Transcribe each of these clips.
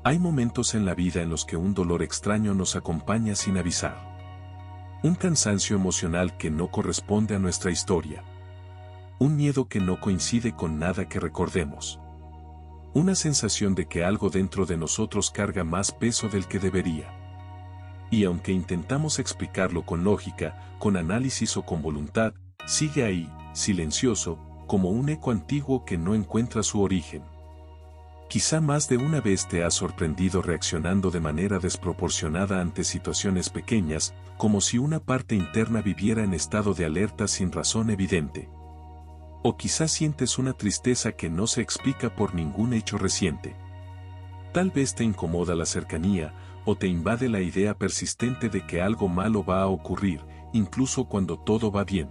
Hay momentos en la vida en los que un dolor extraño nos acompaña sin avisar. Un cansancio emocional que no corresponde a nuestra historia. Un miedo que no coincide con nada que recordemos. Una sensación de que algo dentro de nosotros carga más peso del que debería. Y aunque intentamos explicarlo con lógica, con análisis o con voluntad, sigue ahí, silencioso, como un eco antiguo que no encuentra su origen. Quizá más de una vez te has sorprendido reaccionando de manera desproporcionada ante situaciones pequeñas, como si una parte interna viviera en estado de alerta sin razón evidente. O quizás sientes una tristeza que no se explica por ningún hecho reciente. Tal vez te incomoda la cercanía, o te invade la idea persistente de que algo malo va a ocurrir, incluso cuando todo va bien.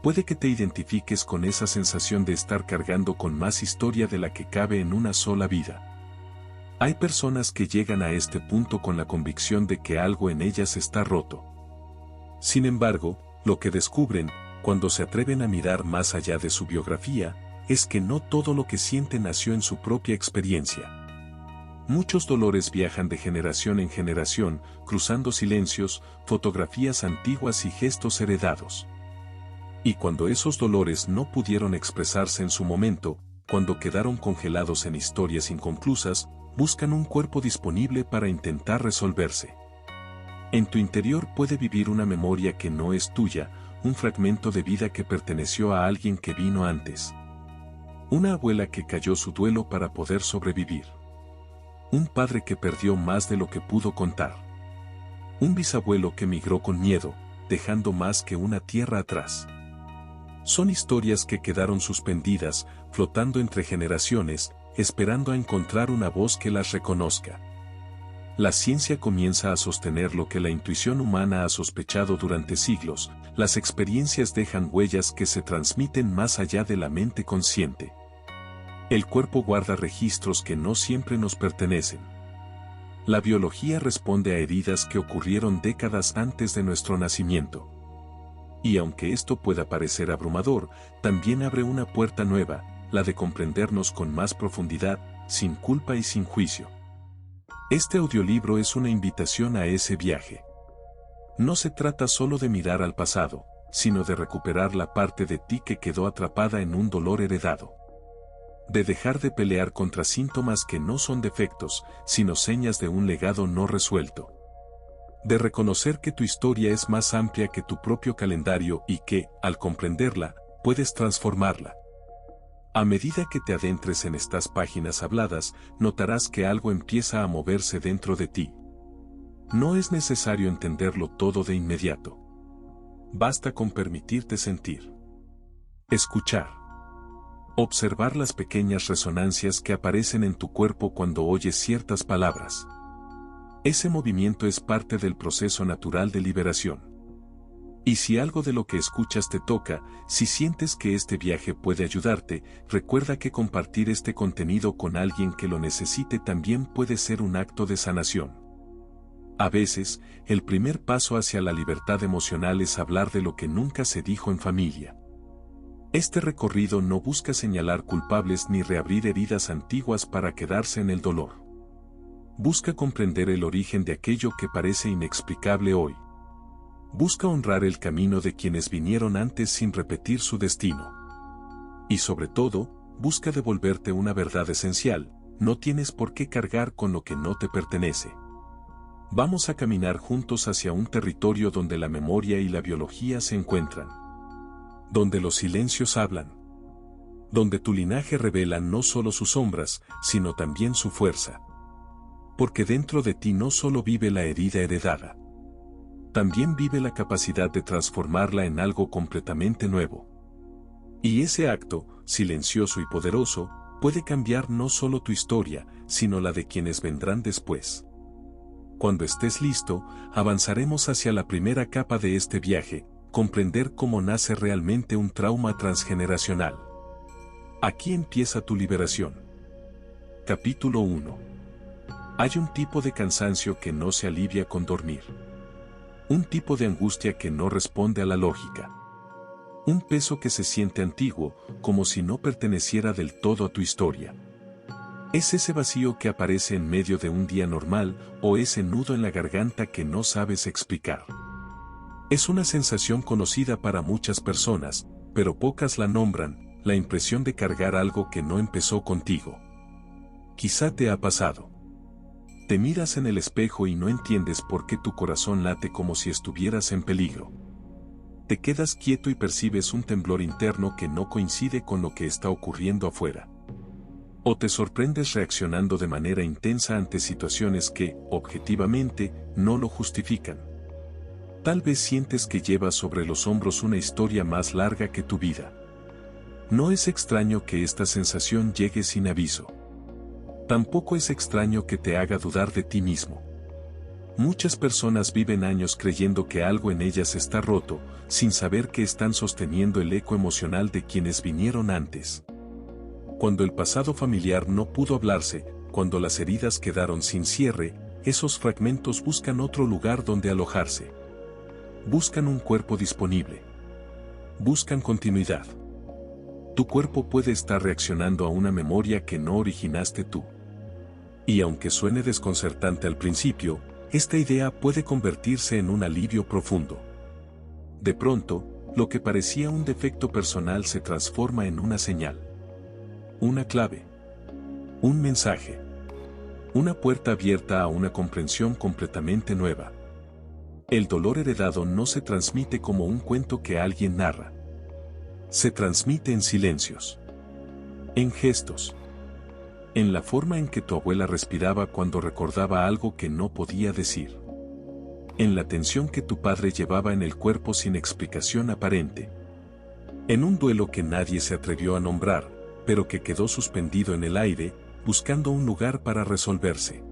Puede que te identifiques con esa sensación de estar cargando con más historia de la que cabe en una sola vida. Hay personas que llegan a este punto con la convicción de que algo en ellas está roto. Sin embargo, lo que descubren, cuando se atreven a mirar más allá de su biografía, es que no todo lo que sienten nació en su propia experiencia. Muchos dolores viajan de generación en generación, cruzando silencios, fotografías antiguas y gestos heredados. Y cuando esos dolores no pudieron expresarse en su momento, cuando quedaron congelados en historias inconclusas, buscan un cuerpo disponible para intentar resolverse. En tu interior puede vivir una memoria que no es tuya, un fragmento de vida que perteneció a alguien que vino antes. Una abuela que cayó su duelo para poder sobrevivir. Un padre que perdió más de lo que pudo contar. Un bisabuelo que migró con miedo, dejando más que una tierra atrás. Son historias que quedaron suspendidas, flotando entre generaciones, esperando a encontrar una voz que las reconozca. La ciencia comienza a sostener lo que la intuición humana ha sospechado durante siglos: las experiencias dejan huellas que se transmiten más allá de la mente consciente. El cuerpo guarda registros que no siempre nos pertenecen. La biología responde a heridas que ocurrieron décadas antes de nuestro nacimiento. Y aunque esto pueda parecer abrumador, también abre una puerta nueva, la de comprendernos con más profundidad, sin culpa y sin juicio. Este audiolibro es una invitación a ese viaje. No se trata solo de mirar al pasado, sino de recuperar la parte de ti que quedó atrapada en un dolor heredado. De dejar de pelear contra síntomas que no son defectos, sino señas de un legado no resuelto. De reconocer que tu historia es más amplia que tu propio calendario y que, al comprenderla, puedes transformarla. A medida que te adentres en estas páginas habladas, notarás que algo empieza a moverse dentro de ti. No es necesario entenderlo todo de inmediato. Basta con permitirte sentir. Escuchar. Observar las pequeñas resonancias que aparecen en tu cuerpo cuando oyes ciertas palabras. Ese movimiento es parte del proceso natural de liberación. Y si algo de lo que escuchas te toca, si sientes que este viaje puede ayudarte, recuerda que compartir este contenido con alguien que lo necesite también puede ser un acto de sanación. A veces, el primer paso hacia la libertad emocional es hablar de lo que nunca se dijo en familia. Este recorrido no busca señalar culpables ni reabrir heridas antiguas para quedarse en el dolor. Busca comprender el origen de aquello que parece inexplicable hoy. Busca honrar el camino de quienes vinieron antes sin repetir su destino. Y sobre todo, busca devolverte una verdad esencial: no tienes por qué cargar con lo que no te pertenece. Vamos a caminar juntos hacia un territorio donde la memoria y la biología se encuentran. Donde los silencios hablan. Donde tu linaje revela no solo sus sombras, sino también su fuerza. Porque dentro de ti no solo vive la herida heredada. También vive la capacidad de transformarla en algo completamente nuevo. Y ese acto, silencioso y poderoso, puede cambiar no solo tu historia, sino la de quienes vendrán después. Cuando estés listo, avanzaremos hacia la primera capa de este viaje: comprender cómo nace realmente un trauma transgeneracional. Aquí empieza tu liberación. Capítulo 1. Hay un tipo de cansancio que no se alivia con dormir. Un tipo de angustia que no responde a la lógica. Un peso que se siente antiguo, como si no perteneciera del todo a tu historia. ¿Es ese vacío que aparece en medio de un día normal o ese nudo en la garganta que no sabes explicar? Es una sensación conocida para muchas personas, pero pocas la nombran, la impresión de cargar algo que no empezó contigo. Quizá te ha pasado. Te miras en el espejo y no entiendes por qué tu corazón late como si estuvieras en peligro. Te quedas quieto y percibes un temblor interno que no coincide con lo que está ocurriendo afuera. O te sorprendes reaccionando de manera intensa ante situaciones que, objetivamente, no lo justifican. Tal vez sientes que llevas sobre los hombros una historia más larga que tu vida. No es extraño que esta sensación llegue sin aviso. Tampoco es extraño que te haga dudar de ti mismo. Muchas personas viven años creyendo que algo en ellas está roto, sin saber que están sosteniendo el eco emocional de quienes vinieron antes. Cuando el pasado familiar no pudo hablarse, cuando las heridas quedaron sin cierre, esos fragmentos buscan otro lugar donde alojarse. Buscan un cuerpo disponible. Buscan continuidad. Tu cuerpo puede estar reaccionando a una memoria que no originaste tú. Y aunque suene desconcertante al principio, esta idea puede convertirse en un alivio profundo. De pronto, lo que parecía un defecto personal se transforma en una señal. Una clave. Un mensaje. Una puerta abierta a una comprensión completamente nueva. El dolor heredado no se transmite como un cuento que alguien narra. Se transmite en silencios. En gestos. En la forma en que tu abuela respiraba cuando recordaba algo que no podía decir. En la tensión que tu padre llevaba en el cuerpo sin explicación aparente. En un duelo que nadie se atrevió a nombrar, pero que quedó suspendido en el aire, buscando un lugar para resolverse.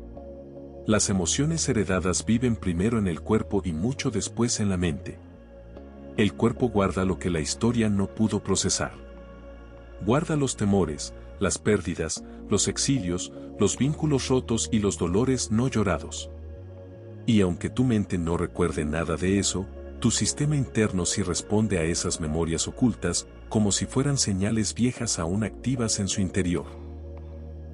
Las emociones heredadas viven primero en el cuerpo y mucho después en la mente. El cuerpo guarda lo que la historia no pudo procesar. Guarda los temores, las pérdidas, los exilios, los vínculos rotos y los dolores no llorados. Y aunque tu mente no recuerde nada de eso, tu sistema interno sí responde a esas memorias ocultas, como si fueran señales viejas aún activas en su interior.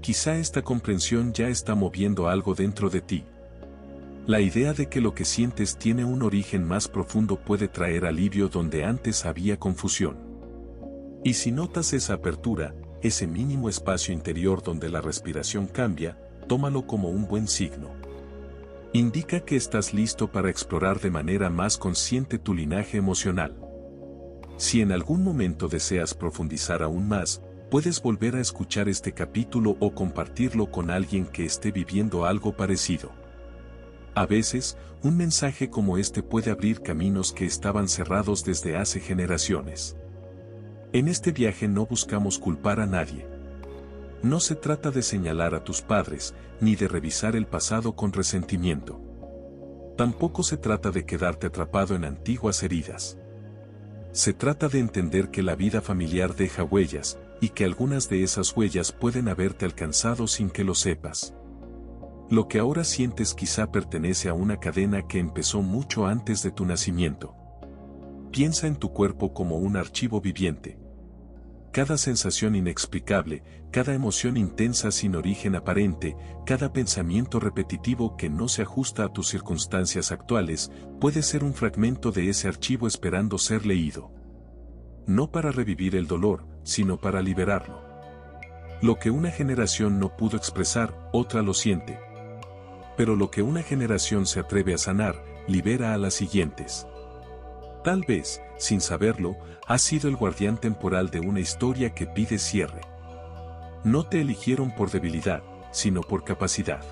Quizá esta comprensión ya está moviendo algo dentro de ti. La idea de que lo que sientes tiene un origen más profundo puede traer alivio donde antes había confusión. Y si notas esa apertura, ese mínimo espacio interior donde la respiración cambia, tómalo como un buen signo. Indica que estás listo para explorar de manera más consciente tu linaje emocional. Si en algún momento deseas profundizar aún más, puedes volver a escuchar este capítulo o compartirlo con alguien que esté viviendo algo parecido. A veces, un mensaje como este puede abrir caminos que estaban cerrados desde hace generaciones. En este viaje no buscamos culpar a nadie. No se trata de señalar a tus padres, ni de revisar el pasado con resentimiento. Tampoco se trata de quedarte atrapado en antiguas heridas. Se trata de entender que la vida familiar deja huellas, y que algunas de esas huellas pueden haberte alcanzado sin que lo sepas. Lo que ahora sientes quizá pertenece a una cadena que empezó mucho antes de tu nacimiento. Piensa en tu cuerpo como un archivo viviente. Cada sensación inexplicable, cada emoción intensa sin origen aparente, cada pensamiento repetitivo que no se ajusta a tus circunstancias actuales, puede ser un fragmento de ese archivo esperando ser leído. No para revivir el dolor, sino para liberarlo. Lo que una generación no pudo expresar, otra lo siente. Pero lo que una generación se atreve a sanar, libera a las siguientes. Tal vez, sin saberlo, has sido el guardián temporal de una historia que pide cierre. No te eligieron por debilidad, sino por capacidad.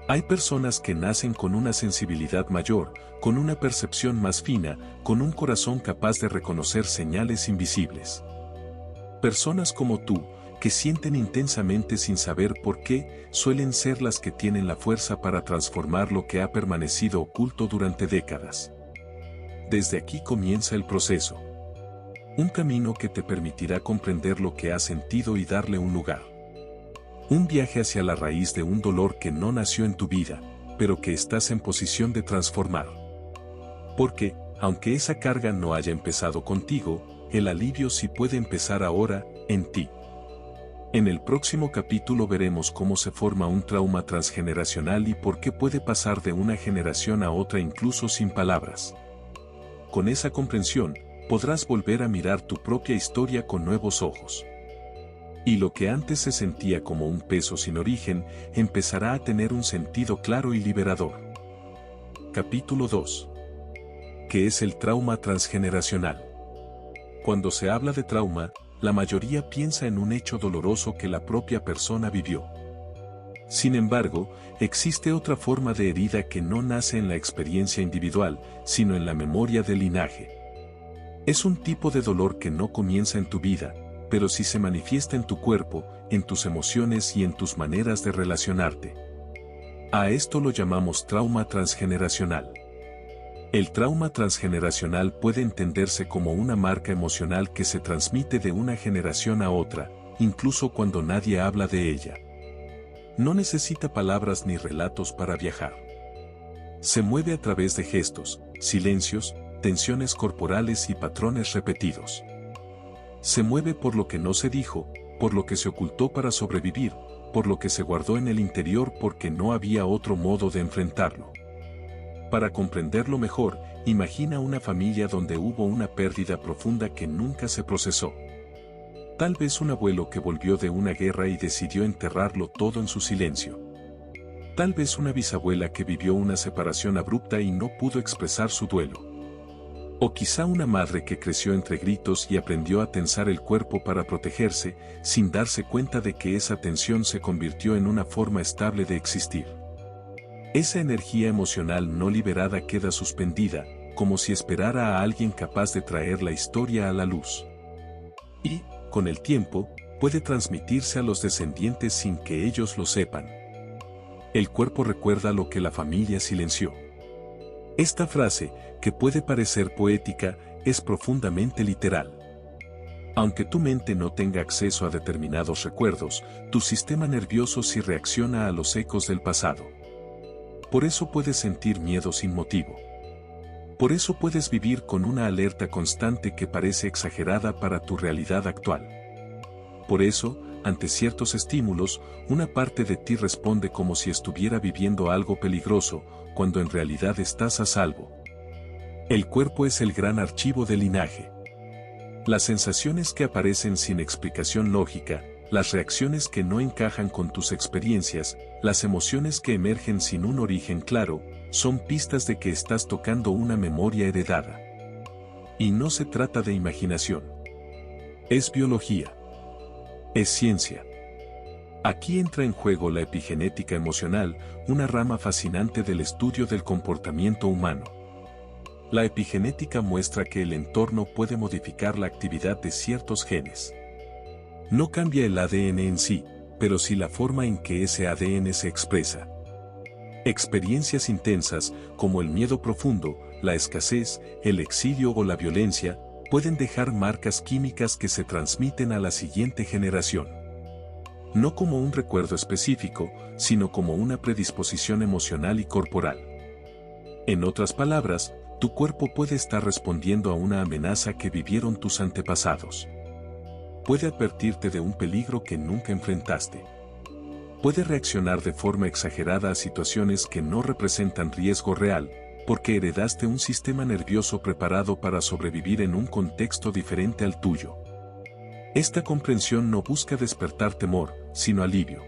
Hay personas que nacen con una sensibilidad mayor, con una percepción más fina, con un corazón capaz de reconocer señales invisibles. Personas como tú, que sienten intensamente sin saber por qué, suelen ser las que tienen la fuerza para transformar lo que ha permanecido oculto durante décadas. Desde aquí comienza el proceso. Un camino que te permitirá comprender lo que has sentido y darle un lugar. Un viaje hacia la raíz de un dolor que no nació en tu vida, pero que estás en posición de transformar. Porque, aunque esa carga no haya empezado contigo, el alivio sí puede empezar ahora, en ti. En el próximo capítulo veremos cómo se forma un trauma transgeneracional y por qué puede pasar de una generación a otra incluso sin palabras. Con esa comprensión, podrás volver a mirar tu propia historia con nuevos ojos. Y lo que antes se sentía como un peso sin origen, empezará a tener un sentido claro y liberador. Capítulo 2. ¿Qué es el trauma transgeneracional? Cuando se habla de trauma, la mayoría piensa en un hecho doloroso que la propia persona vivió. Sin embargo, existe otra forma de herida que no nace en la experiencia individual, sino en la memoria del linaje. Es un tipo de dolor que no comienza en tu vida, pero sí se manifiesta en tu cuerpo, en tus emociones y en tus maneras de relacionarte. A esto lo llamamos trauma transgeneracional. El trauma transgeneracional puede entenderse como una marca emocional que se transmite de una generación a otra, incluso cuando nadie habla de ella. No necesita palabras ni relatos para viajar. Se mueve a través de gestos, silencios, tensiones corporales y patrones repetidos. Se mueve por lo que no se dijo, por lo que se ocultó para sobrevivir, por lo que se guardó en el interior porque no había otro modo de enfrentarlo. Para comprenderlo mejor, imagina una familia donde hubo una pérdida profunda que nunca se procesó. Tal vez un abuelo que volvió de una guerra y decidió enterrarlo todo en su silencio. Tal vez una bisabuela que vivió una separación abrupta y no pudo expresar su duelo. O quizá una madre que creció entre gritos y aprendió a tensar el cuerpo para protegerse, sin darse cuenta de que esa tensión se convirtió en una forma estable de existir. Esa energía emocional no liberada queda suspendida, como si esperara a alguien capaz de traer la historia a la luz. Y, con el tiempo, puede transmitirse a los descendientes sin que ellos lo sepan. El cuerpo recuerda lo que la familia silenció. Esta frase, que puede parecer poética, es profundamente literal. Aunque tu mente no tenga acceso a determinados recuerdos, tu sistema nervioso sí reacciona a los ecos del pasado. Por eso puedes sentir miedo sin motivo. Por eso puedes vivir con una alerta constante que parece exagerada para tu realidad actual. Por eso, ante ciertos estímulos, una parte de ti responde como si estuviera viviendo algo peligroso, cuando en realidad estás a salvo. El cuerpo es el gran archivo del linaje. Las sensaciones que aparecen sin explicación lógica, las reacciones que no encajan con tus experiencias, las emociones que emergen sin un origen claro, son pistas de que estás tocando una memoria heredada. Y no se trata de imaginación. Es biología. Es ciencia. Aquí entra en juego la epigenética emocional, una rama fascinante del estudio del comportamiento humano. La epigenética muestra que el entorno puede modificar la actividad de ciertos genes. No cambia el ADN en sí, pero sí la forma en que ese ADN se expresa. Experiencias intensas, como el miedo profundo, la escasez, el exilio o la violencia, pueden dejar marcas químicas que se transmiten a la siguiente generación. No como un recuerdo específico, sino como una predisposición emocional y corporal. En otras palabras, tu cuerpo puede estar respondiendo a una amenaza que vivieron tus antepasados. Puede advertirte de un peligro que nunca enfrentaste. Puede reaccionar de forma exagerada a situaciones que no representan riesgo real, porque heredaste un sistema nervioso preparado para sobrevivir en un contexto diferente al tuyo. Esta comprensión no busca despertar temor, sino alivio.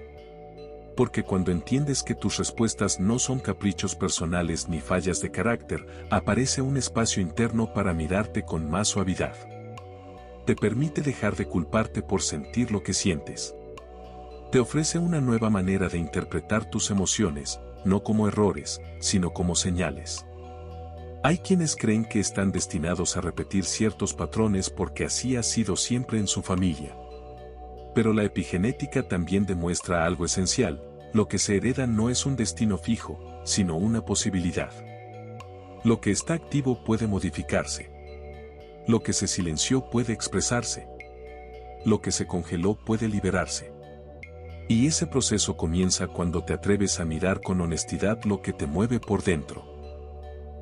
Porque cuando entiendes que tus respuestas no son caprichos personales ni fallas de carácter, aparece un espacio interno para mirarte con más suavidad. Te permite dejar de culparte por sentir lo que sientes. Te ofrece una nueva manera de interpretar tus emociones, no como errores, sino como señales. Hay quienes creen que están destinados a repetir ciertos patrones porque así ha sido siempre en su familia. Pero la epigenética también demuestra algo esencial: lo que se hereda no es un destino fijo, sino una posibilidad. Lo que está activo puede modificarse. Lo que se silenció puede expresarse. Lo que se congeló puede liberarse. Y ese proceso comienza cuando te atreves a mirar con honestidad lo que te mueve por dentro.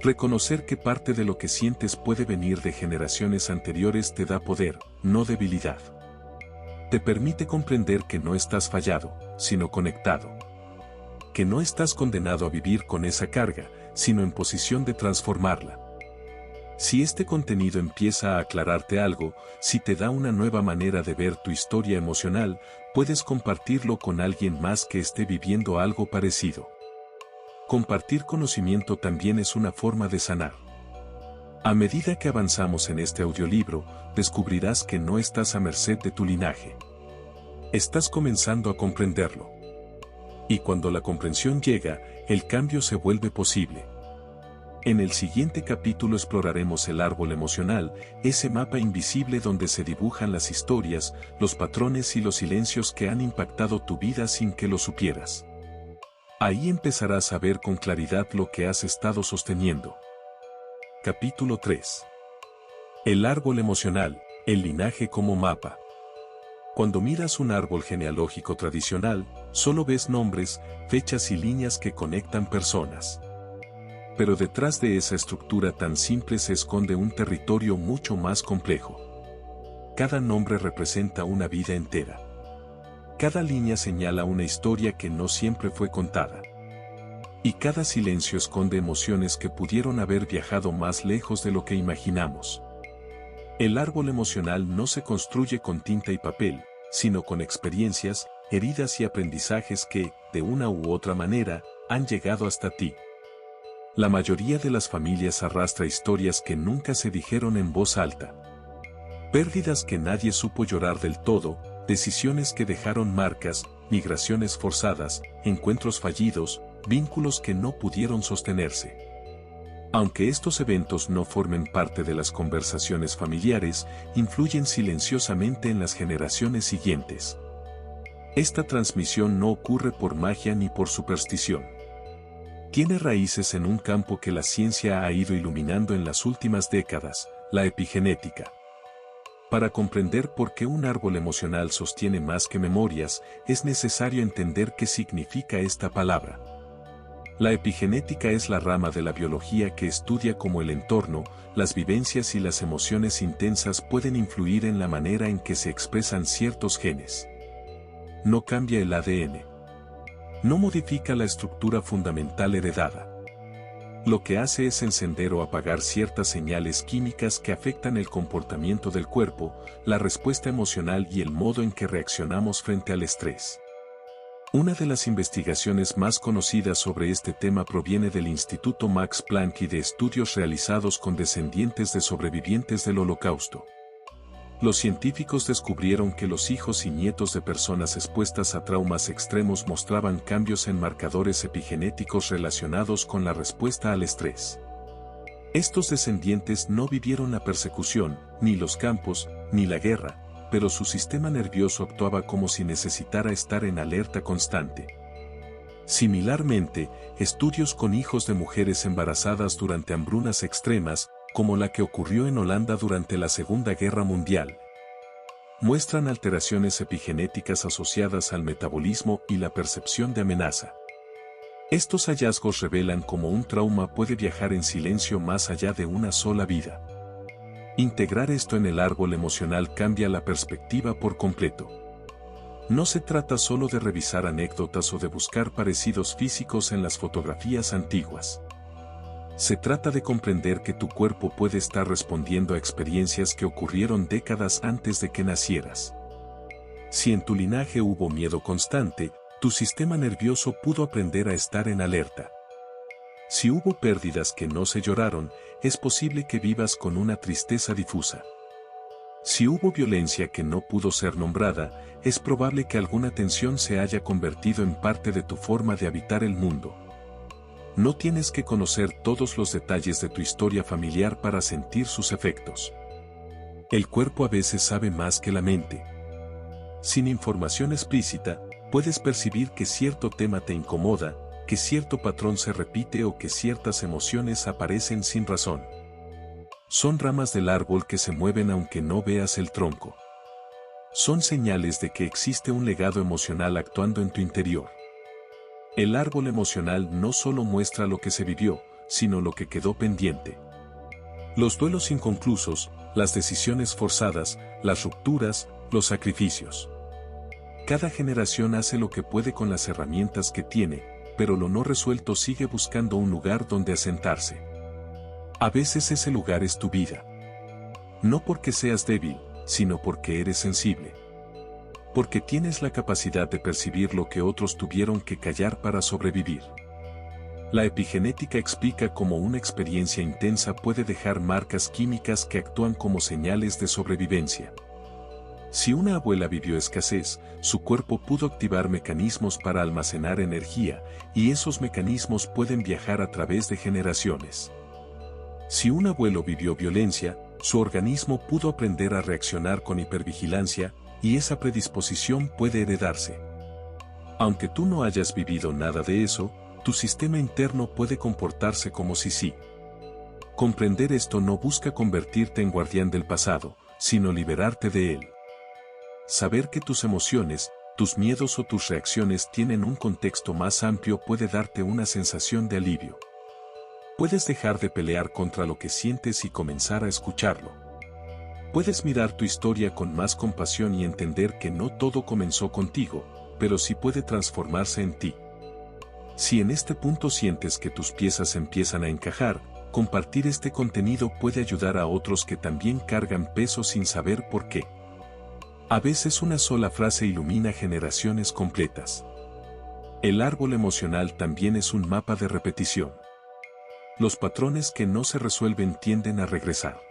Reconocer que parte de lo que sientes puede venir de generaciones anteriores te da poder, no debilidad. Te permite comprender que no estás fallado, sino conectado. Que no estás condenado a vivir con esa carga, sino en posición de transformarla. Si este contenido empieza a aclararte algo, si te da una nueva manera de ver tu historia emocional, puedes compartirlo con alguien más que esté viviendo algo parecido. Compartir conocimiento también es una forma de sanar. A medida que avanzamos en este audiolibro, descubrirás que no estás a merced de tu linaje. Estás comenzando a comprenderlo. Y cuando la comprensión llega, el cambio se vuelve posible. En el siguiente capítulo exploraremos el árbol emocional, ese mapa invisible donde se dibujan las historias, los patrones y los silencios que han impactado tu vida sin que lo supieras. Ahí empezarás a ver con claridad lo que has estado sosteniendo. Capítulo 3. El árbol emocional, el linaje como mapa. Cuando miras un árbol genealógico tradicional, solo ves nombres, fechas y líneas que conectan personas. Pero detrás de esa estructura tan simple se esconde un territorio mucho más complejo. Cada nombre representa una vida entera. Cada línea señala una historia que no siempre fue contada. Y cada silencio esconde emociones que pudieron haber viajado más lejos de lo que imaginamos. El árbol emocional no se construye con tinta y papel, sino con experiencias, heridas y aprendizajes que, de una u otra manera, han llegado hasta ti. La mayoría de las familias arrastra historias que nunca se dijeron en voz alta. Pérdidas que nadie supo llorar del todo, decisiones que dejaron marcas, migraciones forzadas, encuentros fallidos, vínculos que no pudieron sostenerse. Aunque estos eventos no formen parte de las conversaciones familiares, influyen silenciosamente en las generaciones siguientes. Esta transmisión no ocurre por magia ni por superstición. Tiene raíces en un campo que la ciencia ha ido iluminando en las últimas décadas, la epigenética. Para comprender por qué un árbol emocional sostiene más que memorias, es necesario entender qué significa esta palabra. La epigenética es la rama de la biología que estudia cómo el entorno, las vivencias y las emociones intensas pueden influir en la manera en que se expresan ciertos genes. No cambia el ADN. No modifica la estructura fundamental heredada. Lo que hace es encender o apagar ciertas señales químicas que afectan el comportamiento del cuerpo, la respuesta emocional y el modo en que reaccionamos frente al estrés. Una de las investigaciones más conocidas sobre este tema proviene del Instituto Max Planck y de estudios realizados con descendientes de sobrevivientes del Holocausto. Los científicos descubrieron que los hijos y nietos de personas expuestas a traumas extremos mostraban cambios en marcadores epigenéticos relacionados con la respuesta al estrés. Estos descendientes no vivieron la persecución, ni los campos, ni la guerra, pero su sistema nervioso actuaba como si necesitara estar en alerta constante. Similarmente, estudios con hijos de mujeres embarazadas durante hambrunas extremas, como la que ocurrió en Holanda durante la Segunda Guerra Mundial, muestran alteraciones epigenéticas asociadas al metabolismo y la percepción de amenaza. Estos hallazgos revelan cómo un trauma puede viajar en silencio más allá de una sola vida. Integrar esto en el árbol emocional cambia la perspectiva por completo. No se trata solo de revisar anécdotas o de buscar parecidos físicos en las fotografías antiguas. Se trata de comprender que tu cuerpo puede estar respondiendo a experiencias que ocurrieron décadas antes de que nacieras. Si en tu linaje hubo miedo constante, tu sistema nervioso pudo aprender a estar en alerta. Si hubo pérdidas que no se lloraron, es posible que vivas con una tristeza difusa. Si hubo violencia que no pudo ser nombrada, es probable que alguna tensión se haya convertido en parte de tu forma de habitar el mundo. No tienes que conocer todos los detalles de tu historia familiar para sentir sus efectos. El cuerpo a veces sabe más que la mente. Sin información explícita, puedes percibir que cierto tema te incomoda, que cierto patrón se repite o que ciertas emociones aparecen sin razón. Son ramas del árbol que se mueven aunque no veas el tronco. Son señales de que existe un legado emocional actuando en tu interior. El árbol emocional no solo muestra lo que se vivió, sino lo que quedó pendiente. Los duelos inconclusos, las decisiones forzadas, las rupturas, los sacrificios. Cada generación hace lo que puede con las herramientas que tiene, pero lo no resuelto sigue buscando un lugar donde asentarse. A veces ese lugar es tu vida. No porque seas débil, sino porque eres sensible. Porque tienes la capacidad de percibir lo que otros tuvieron que callar para sobrevivir. La epigenética explica cómo una experiencia intensa puede dejar marcas químicas que actúan como señales de sobrevivencia. Si una abuela vivió escasez, su cuerpo pudo activar mecanismos para almacenar energía, y esos mecanismos pueden viajar a través de generaciones. Si un abuelo vivió violencia, su organismo pudo aprender a reaccionar con hipervigilancia, y esa predisposición puede heredarse. Aunque tú no hayas vivido nada de eso, tu sistema interno puede comportarse como si sí. Comprender esto no busca convertirte en guardián del pasado, sino liberarte de él. Saber que tus emociones, tus miedos o tus reacciones tienen un contexto más amplio puede darte una sensación de alivio. Puedes dejar de pelear contra lo que sientes y comenzar a escucharlo. Puedes mirar tu historia con más compasión y entender que no todo comenzó contigo, pero sí puede transformarse en ti. Si en este punto sientes que tus piezas empiezan a encajar, compartir este contenido puede ayudar a otros que también cargan peso sin saber por qué. A veces una sola frase ilumina generaciones completas. El árbol emocional también es un mapa de repetición. Los patrones que no se resuelven tienden a regresar.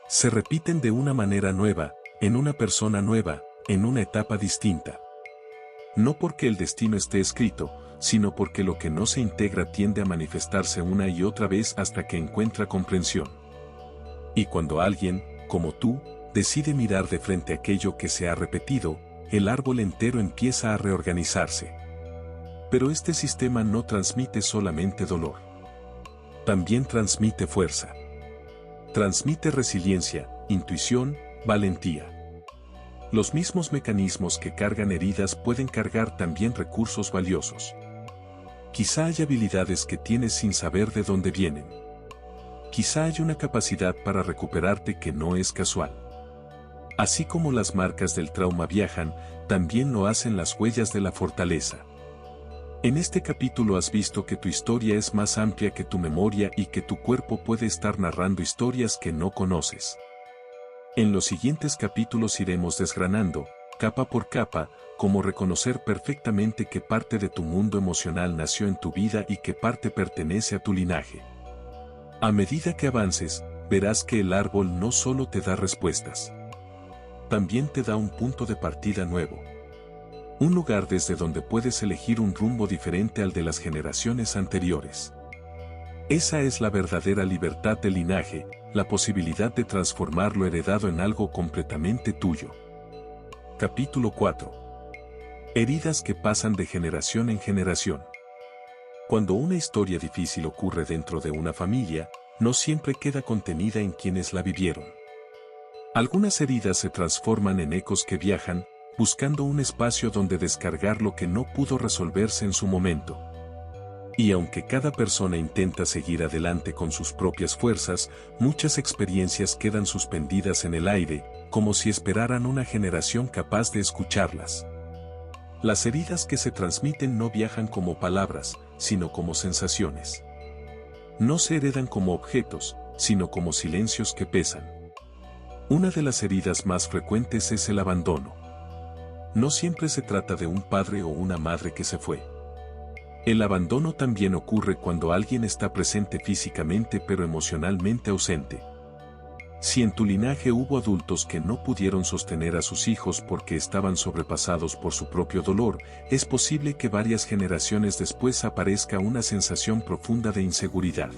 Se repiten de una manera nueva, en una persona nueva, en una etapa distinta. No porque el destino esté escrito, sino porque lo que no se integra tiende a manifestarse una y otra vez hasta que encuentra comprensión. Y cuando alguien, como tú, decide mirar de frente aquello que se ha repetido, el árbol entero empieza a reorganizarse. Pero este sistema no transmite solamente dolor. También transmite fuerza. Transmite resiliencia, intuición, valentía. Los mismos mecanismos que cargan heridas pueden cargar también recursos valiosos. Quizá haya habilidades que tienes sin saber de dónde vienen. Quizá haya una capacidad para recuperarte que no es casual. Así como las marcas del trauma viajan, también lo hacen las huellas de la fortaleza. En este capítulo has visto que tu historia es más amplia que tu memoria y que tu cuerpo puede estar narrando historias que no conoces. En los siguientes capítulos iremos desgranando, capa por capa, cómo reconocer perfectamente qué parte de tu mundo emocional nació en tu vida y qué parte pertenece a tu linaje. A medida que avances, verás que el árbol no solo te da respuestas. También te da un punto de partida nuevo. Un lugar desde donde puedes elegir un rumbo diferente al de las generaciones anteriores. Esa es la verdadera libertad del linaje, la posibilidad de transformar lo heredado en algo completamente tuyo. Capítulo 4. Heridas que pasan de generación en generación. Cuando una historia difícil ocurre dentro de una familia, no siempre queda contenida en quienes la vivieron. Algunas heridas se transforman en ecos que viajan, buscando un espacio donde descargar lo que no pudo resolverse en su momento. Y aunque cada persona intenta seguir adelante con sus propias fuerzas, muchas experiencias quedan suspendidas en el aire, como si esperaran una generación capaz de escucharlas. Las heridas que se transmiten no viajan como palabras, sino como sensaciones. No se heredan como objetos, sino como silencios que pesan. Una de las heridas más frecuentes es el abandono. No siempre se trata de un padre o una madre que se fue. El abandono también ocurre cuando alguien está presente físicamente pero emocionalmente ausente. Si en tu linaje hubo adultos que no pudieron sostener a sus hijos porque estaban sobrepasados por su propio dolor, es posible que varias generaciones después aparezca una sensación profunda de inseguridad.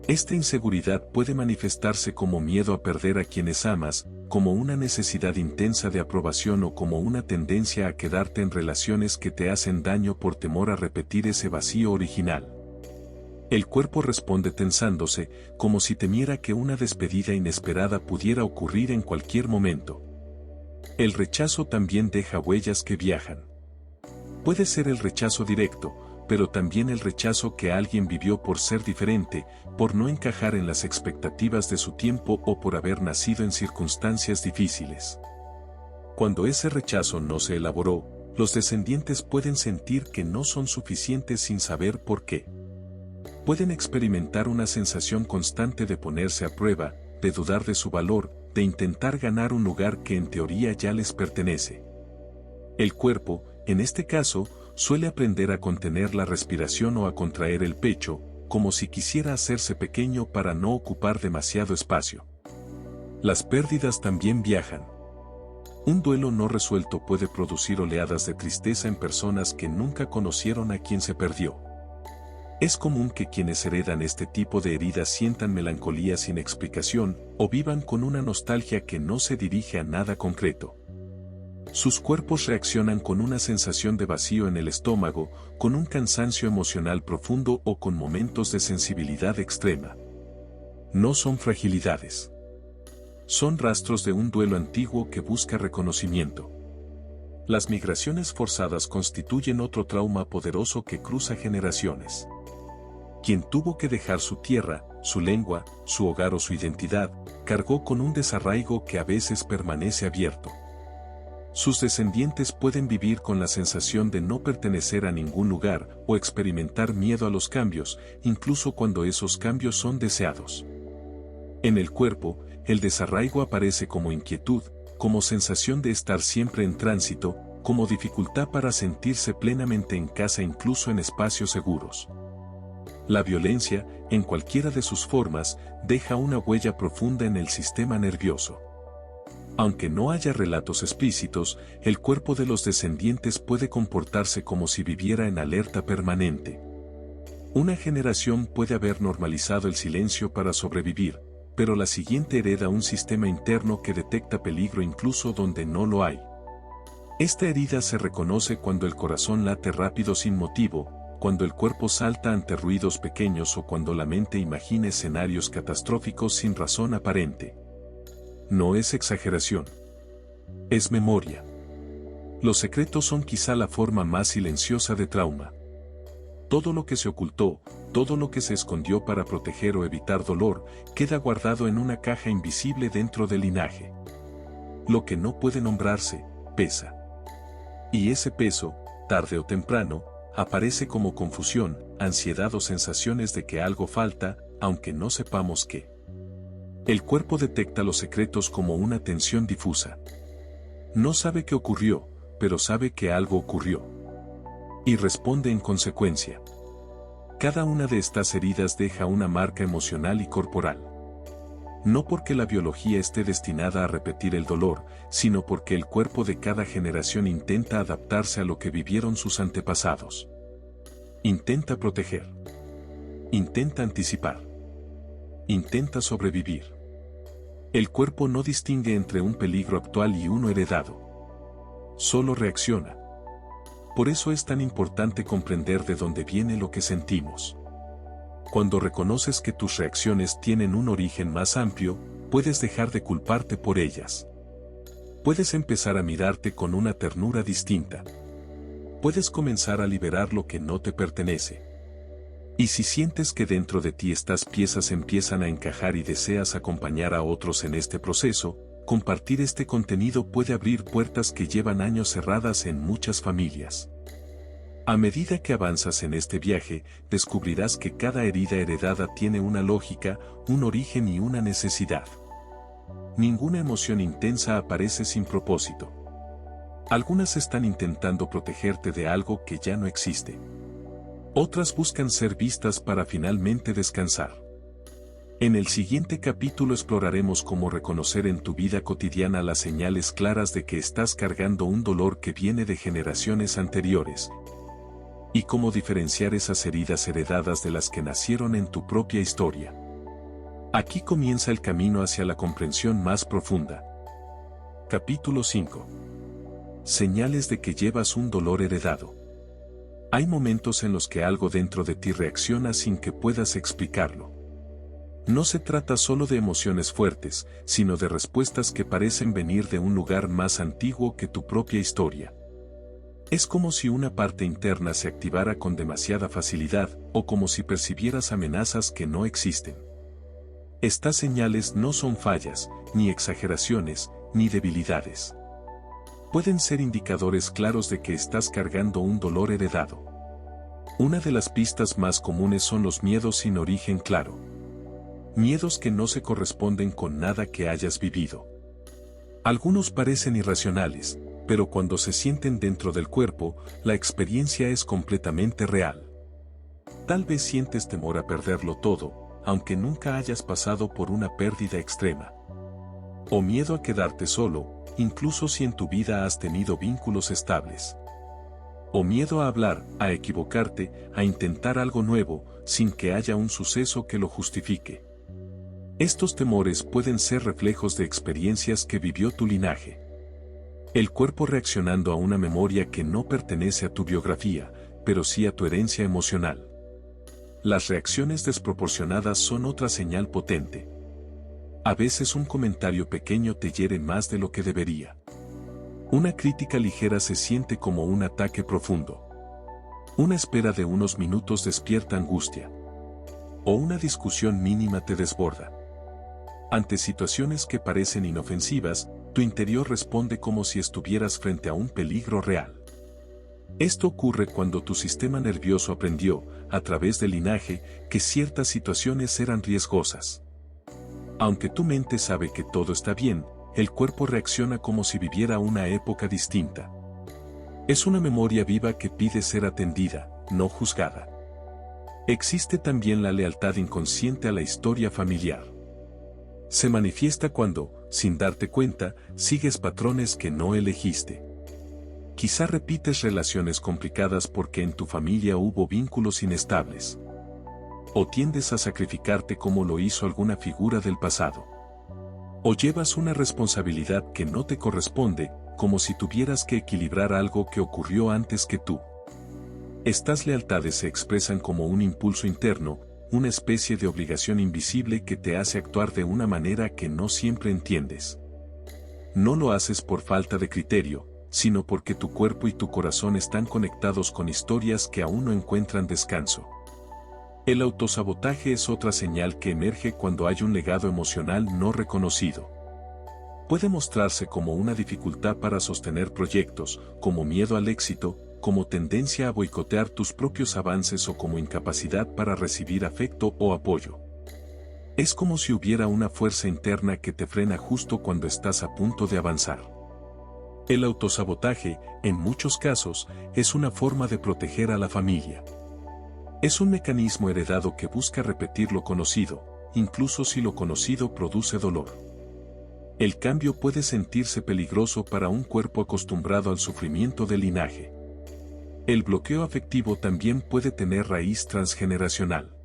Esta inseguridad puede manifestarse como miedo a perder a quienes amas, como una necesidad intensa de aprobación o como una tendencia a quedarte en relaciones que te hacen daño por temor a repetir ese vacío original. El cuerpo responde tensándose, como si temiera que una despedida inesperada pudiera ocurrir en cualquier momento. El rechazo también deja huellas que viajan. Puede ser el rechazo directo, pero también el rechazo que alguien vivió por ser diferente, por no encajar en las expectativas de su tiempo o por haber nacido en circunstancias difíciles. Cuando ese rechazo no se elaboró, los descendientes pueden sentir que no son suficientes sin saber por qué. Pueden experimentar una sensación constante de ponerse a prueba, de dudar de su valor, de intentar ganar un lugar que en teoría ya les pertenece. El cuerpo, en este caso, suele aprender a contener la respiración o a contraer el pecho, como si quisiera hacerse pequeño para no ocupar demasiado espacio. Las pérdidas también viajan. Un duelo no resuelto puede producir oleadas de tristeza en personas que nunca conocieron a quien se perdió. Es común que quienes heredan este tipo de heridas sientan melancolía sin explicación o vivan con una nostalgia que no se dirige a nada concreto. Sus cuerpos reaccionan con una sensación de vacío en el estómago, con un cansancio emocional profundo o con momentos de sensibilidad extrema. No son fragilidades. Son rastros de un duelo antiguo que busca reconocimiento. Las migraciones forzadas constituyen otro trauma poderoso que cruza generaciones. Quien tuvo que dejar su tierra, su lengua, su hogar o su identidad, cargó con un desarraigo que a veces permanece abierto. Sus descendientes pueden vivir con la sensación de no pertenecer a ningún lugar o experimentar miedo a los cambios, incluso cuando esos cambios son deseados. En el cuerpo, el desarraigo aparece como inquietud, como sensación de estar siempre en tránsito, como dificultad para sentirse plenamente en casa incluso en espacios seguros. La violencia, en cualquiera de sus formas, deja una huella profunda en el sistema nervioso. Aunque no haya relatos explícitos, el cuerpo de los descendientes puede comportarse como si viviera en alerta permanente. Una generación puede haber normalizado el silencio para sobrevivir, pero la siguiente hereda un sistema interno que detecta peligro incluso donde no lo hay. Esta herida se reconoce cuando el corazón late rápido sin motivo, cuando el cuerpo salta ante ruidos pequeños o cuando la mente imagina escenarios catastróficos sin razón aparente. No es exageración. Es memoria. Los secretos son quizá la forma más silenciosa de trauma. Todo lo que se ocultó, todo lo que se escondió para proteger o evitar dolor, queda guardado en una caja invisible dentro del linaje. Lo que no puede nombrarse, pesa. Y ese peso, tarde o temprano, aparece como confusión, ansiedad o sensaciones de que algo falta, aunque no sepamos qué. El cuerpo detecta los secretos como una tensión difusa. No sabe qué ocurrió, pero sabe que algo ocurrió. Y responde en consecuencia. Cada una de estas heridas deja una marca emocional y corporal. No porque la biología esté destinada a repetir el dolor, sino porque el cuerpo de cada generación intenta adaptarse a lo que vivieron sus antepasados. Intenta proteger. Intenta anticipar. Intenta sobrevivir. El cuerpo no distingue entre un peligro actual y uno heredado. Solo reacciona. Por eso es tan importante comprender de dónde viene lo que sentimos. Cuando reconoces que tus reacciones tienen un origen más amplio, puedes dejar de culparte por ellas. Puedes empezar a mirarte con una ternura distinta. Puedes comenzar a liberar lo que no te pertenece. Y si sientes que dentro de ti estas piezas empiezan a encajar y deseas acompañar a otros en este proceso, compartir este contenido puede abrir puertas que llevan años cerradas en muchas familias. A medida que avanzas en este viaje, descubrirás que cada herida heredada tiene una lógica, un origen y una necesidad. Ninguna emoción intensa aparece sin propósito. Algunas están intentando protegerte de algo que ya no existe. Otras buscan ser vistas para finalmente descansar. En el siguiente capítulo exploraremos cómo reconocer en tu vida cotidiana las señales claras de que estás cargando un dolor que viene de generaciones anteriores, y cómo diferenciar esas heridas heredadas de las que nacieron en tu propia historia. Aquí comienza el camino hacia la comprensión más profunda. Capítulo 5. Señales de que llevas un dolor heredado. Hay momentos en los que algo dentro de ti reacciona sin que puedas explicarlo. No se trata solo de emociones fuertes, sino de respuestas que parecen venir de un lugar más antiguo que tu propia historia. Es como si una parte interna se activara con demasiada facilidad, o como si percibieras amenazas que no existen. Estas señales no son fallas, ni exageraciones, ni debilidades. Pueden ser indicadores claros de que estás cargando un dolor heredado. Una de las pistas más comunes son los miedos sin origen claro. Miedos que no se corresponden con nada que hayas vivido. Algunos parecen irracionales, pero cuando se sienten dentro del cuerpo, la experiencia es completamente real. Tal vez sientes temor a perderlo todo, aunque nunca hayas pasado por una pérdida extrema. O miedo a quedarte solo, incluso si en tu vida has tenido vínculos estables. O miedo a hablar, a equivocarte, a intentar algo nuevo, sin que haya un suceso que lo justifique. Estos temores pueden ser reflejos de experiencias que vivió tu linaje. El cuerpo reaccionando a una memoria que no pertenece a tu biografía, pero sí a tu herencia emocional. Las reacciones desproporcionadas son otra señal potente. A veces un comentario pequeño te hiere más de lo que debería. Una crítica ligera se siente como un ataque profundo. Una espera de unos minutos despierta angustia. O una discusión mínima te desborda. Ante situaciones que parecen inofensivas, tu interior responde como si estuvieras frente a un peligro real. Esto ocurre cuando tu sistema nervioso aprendió, a través del linaje, que ciertas situaciones eran riesgosas. Aunque tu mente sabe que todo está bien, el cuerpo reacciona como si viviera una época distinta. Es una memoria viva que pide ser atendida, no juzgada. Existe también la lealtad inconsciente a la historia familiar. Se manifiesta cuando, sin darte cuenta, sigues patrones que no elegiste. Quizá repites relaciones complicadas porque en tu familia hubo vínculos inestables. O tiendes a sacrificarte como lo hizo alguna figura del pasado. O llevas una responsabilidad que no te corresponde, como si tuvieras que equilibrar algo que ocurrió antes que tú. Estas lealtades se expresan como un impulso interno, una especie de obligación invisible que te hace actuar de una manera que no siempre entiendes. No lo haces por falta de criterio, sino porque tu cuerpo y tu corazón están conectados con historias que aún no encuentran descanso. El autosabotaje es otra señal que emerge cuando hay un legado emocional no reconocido. Puede mostrarse como una dificultad para sostener proyectos, como miedo al éxito, como tendencia a boicotear tus propios avances o como incapacidad para recibir afecto o apoyo. Es como si hubiera una fuerza interna que te frena justo cuando estás a punto de avanzar. El autosabotaje, en muchos casos, es una forma de proteger a la familia. Es un mecanismo heredado que busca repetir lo conocido, incluso si lo conocido produce dolor. El cambio puede sentirse peligroso para un cuerpo acostumbrado al sufrimiento del linaje. El bloqueo afectivo también puede tener raíz transgeneracional.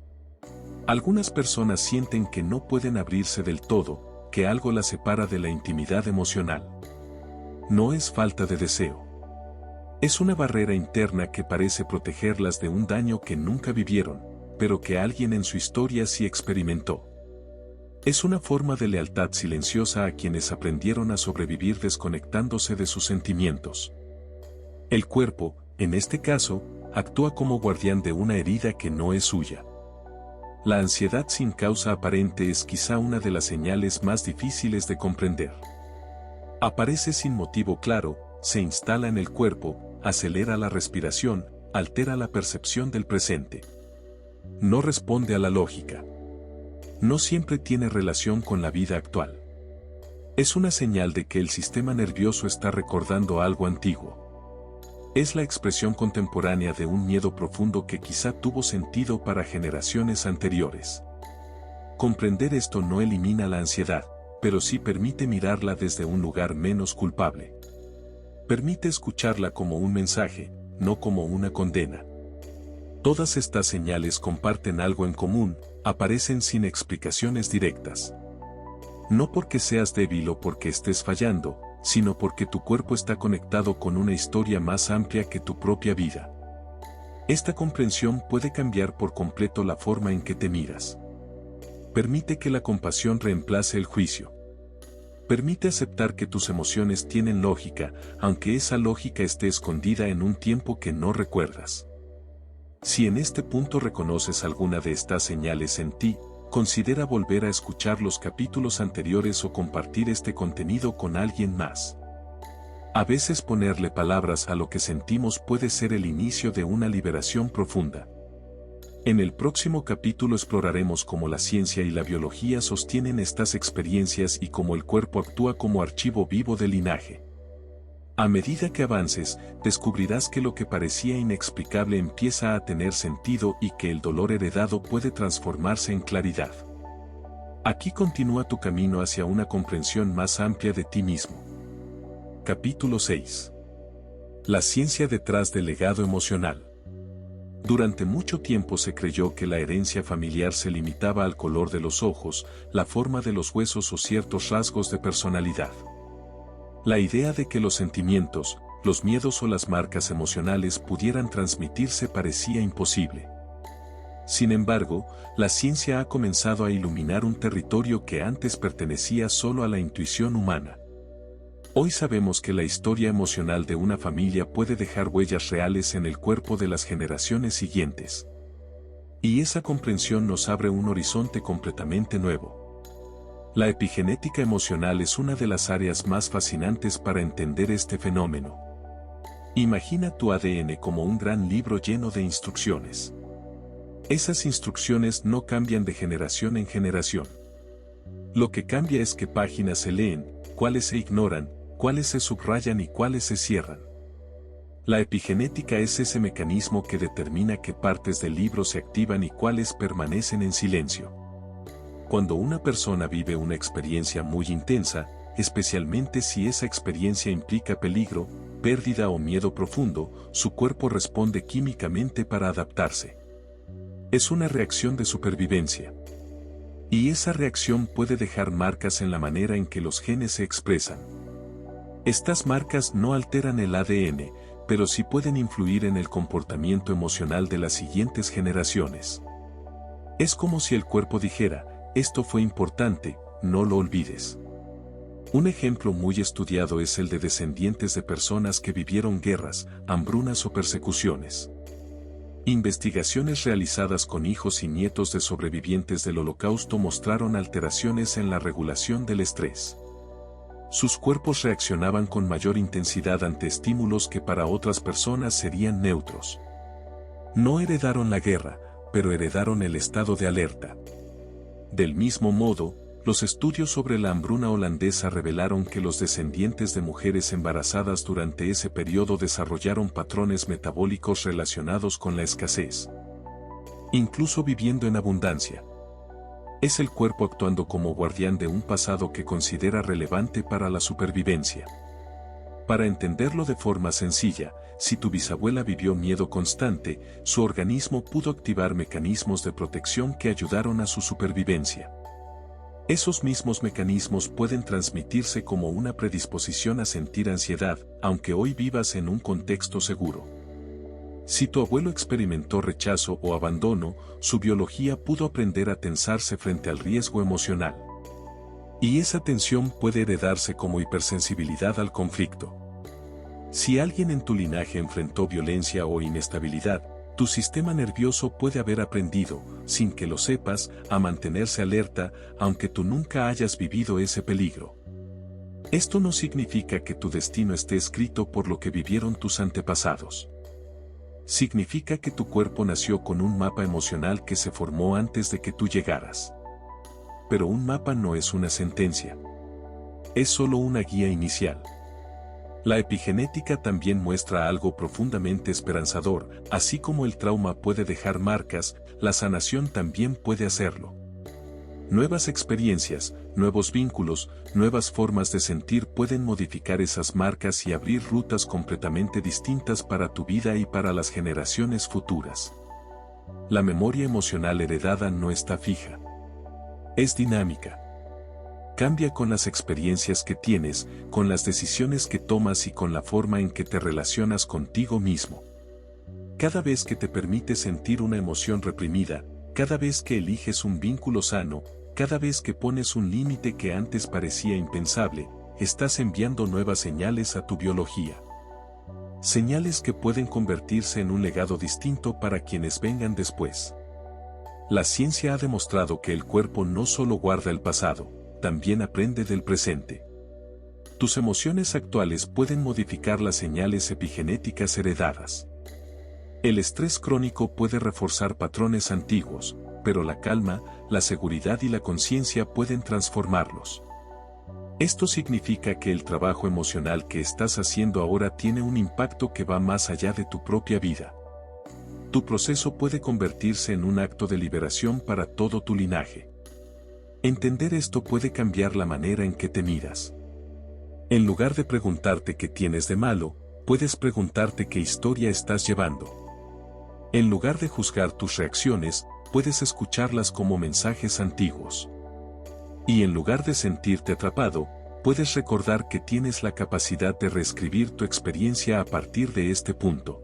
Algunas personas sienten que no pueden abrirse del todo, que algo las separa de la intimidad emocional. No es falta de deseo. Es una barrera interna que parece protegerlas de un daño que nunca vivieron, pero que alguien en su historia sí experimentó. Es una forma de lealtad silenciosa a quienes aprendieron a sobrevivir desconectándose de sus sentimientos. El cuerpo, en este caso, actúa como guardián de una herida que no es suya. La ansiedad sin causa aparente es quizá una de las señales más difíciles de comprender. Aparece sin motivo claro, se instala en el cuerpo, acelera la respiración, altera la percepción del presente. No responde a la lógica. No siempre tiene relación con la vida actual. Es una señal de que el sistema nervioso está recordando algo antiguo. Es la expresión contemporánea de un miedo profundo que quizá tuvo sentido para generaciones anteriores. Comprender esto no elimina la ansiedad, pero sí permite mirarla desde un lugar menos culpable. Permite escucharla como un mensaje, no como una condena. Todas estas señales comparten algo en común, aparecen sin explicaciones directas. No porque seas débil o porque estés fallando, sino porque tu cuerpo está conectado con una historia más amplia que tu propia vida. Esta comprensión puede cambiar por completo la forma en que te miras. Permite que la compasión reemplace el juicio. Permite aceptar que tus emociones tienen lógica, aunque esa lógica esté escondida en un tiempo que no recuerdas. Si en este punto reconoces alguna de estas señales en ti, considera volver a escuchar los capítulos anteriores o compartir este contenido con alguien más. A veces ponerle palabras a lo que sentimos puede ser el inicio de una liberación profunda. En el próximo capítulo exploraremos cómo la ciencia y la biología sostienen estas experiencias y cómo el cuerpo actúa como archivo vivo del linaje. A medida que avances, descubrirás que lo que parecía inexplicable empieza a tener sentido y que el dolor heredado puede transformarse en claridad. Aquí continúa tu camino hacia una comprensión más amplia de ti mismo. Capítulo 6. La ciencia detrás del legado emocional. Durante mucho tiempo se creyó que la herencia familiar se limitaba al color de los ojos, la forma de los huesos o ciertos rasgos de personalidad. La idea de que los sentimientos, los miedos o las marcas emocionales pudieran transmitirse parecía imposible. Sin embargo, la ciencia ha comenzado a iluminar un territorio que antes pertenecía solo a la intuición humana. Hoy sabemos que la historia emocional de una familia puede dejar huellas reales en el cuerpo de las generaciones siguientes. Y esa comprensión nos abre un horizonte completamente nuevo. La epigenética emocional es una de las áreas más fascinantes para entender este fenómeno. Imagina tu ADN como un gran libro lleno de instrucciones. Esas instrucciones no cambian de generación en generación. Lo que cambia es qué páginas se leen, cuáles se ignoran, cuáles se subrayan y cuáles se cierran. La epigenética es ese mecanismo que determina qué partes del libro se activan y cuáles permanecen en silencio. Cuando una persona vive una experiencia muy intensa, especialmente si esa experiencia implica peligro, pérdida o miedo profundo, su cuerpo responde químicamente para adaptarse. Es una reacción de supervivencia. Y esa reacción puede dejar marcas en la manera en que los genes se expresan. Estas marcas no alteran el ADN, pero sí pueden influir en el comportamiento emocional de las siguientes generaciones. Es como si el cuerpo dijera, esto fue importante, no lo olvides. Un ejemplo muy estudiado es el de descendientes de personas que vivieron guerras, hambrunas o persecuciones. Investigaciones realizadas con hijos y nietos de sobrevivientes del Holocausto mostraron alteraciones en la regulación del estrés. Sus cuerpos reaccionaban con mayor intensidad ante estímulos que para otras personas serían neutros. No heredaron la guerra, pero heredaron el estado de alerta. Del mismo modo, los estudios sobre la hambruna holandesa revelaron que los descendientes de mujeres embarazadas durante ese periodo desarrollaron patrones metabólicos relacionados con la escasez. Incluso viviendo en abundancia. Es el cuerpo actuando como guardián de un pasado que considera relevante para la supervivencia. Para entenderlo de forma sencilla, si tu bisabuela vivió miedo constante, su organismo pudo activar mecanismos de protección que ayudaron a su supervivencia. Esos mismos mecanismos pueden transmitirse como una predisposición a sentir ansiedad, aunque hoy vivas en un contexto seguro. Si tu abuelo experimentó rechazo o abandono, su biología pudo aprender a tensarse frente al riesgo emocional. Y esa tensión puede heredarse como hipersensibilidad al conflicto. Si alguien en tu linaje enfrentó violencia o inestabilidad, tu sistema nervioso puede haber aprendido, sin que lo sepas, a mantenerse alerta, aunque tú nunca hayas vivido ese peligro. Esto no significa que tu destino esté escrito por lo que vivieron tus antepasados. Significa que tu cuerpo nació con un mapa emocional que se formó antes de que tú llegaras. Pero un mapa no es una sentencia. Es solo una guía inicial. La epigenética también muestra algo profundamente esperanzador, así como el trauma puede dejar marcas, la sanación también puede hacerlo. Nuevas experiencias, nuevos vínculos, nuevas formas de sentir pueden modificar esas marcas y abrir rutas completamente distintas para tu vida y para las generaciones futuras. La memoria emocional heredada no está fija. Es dinámica. Cambia con las experiencias que tienes, con las decisiones que tomas y con la forma en que te relacionas contigo mismo. Cada vez que te permites sentir una emoción reprimida, cada vez que eliges un vínculo sano, cada vez que pones un límite que antes parecía impensable, estás enviando nuevas señales a tu biología. Señales que pueden convertirse en un legado distinto para quienes vengan después. La ciencia ha demostrado que el cuerpo no solo guarda el pasado, también aprende del presente. Tus emociones actuales pueden modificar las señales epigenéticas heredadas. El estrés crónico puede reforzar patrones antiguos, pero la calma, la seguridad y la conciencia pueden transformarlos. Esto significa que el trabajo emocional que estás haciendo ahora tiene un impacto que va más allá de tu propia vida. Tu proceso puede convertirse en un acto de liberación para todo tu linaje. Entender esto puede cambiar la manera en que te miras. En lugar de preguntarte qué tienes de malo, puedes preguntarte qué historia estás llevando. En lugar de juzgar tus reacciones, puedes escucharlas como mensajes antiguos. Y en lugar de sentirte atrapado, puedes recordar que tienes la capacidad de reescribir tu experiencia a partir de este punto.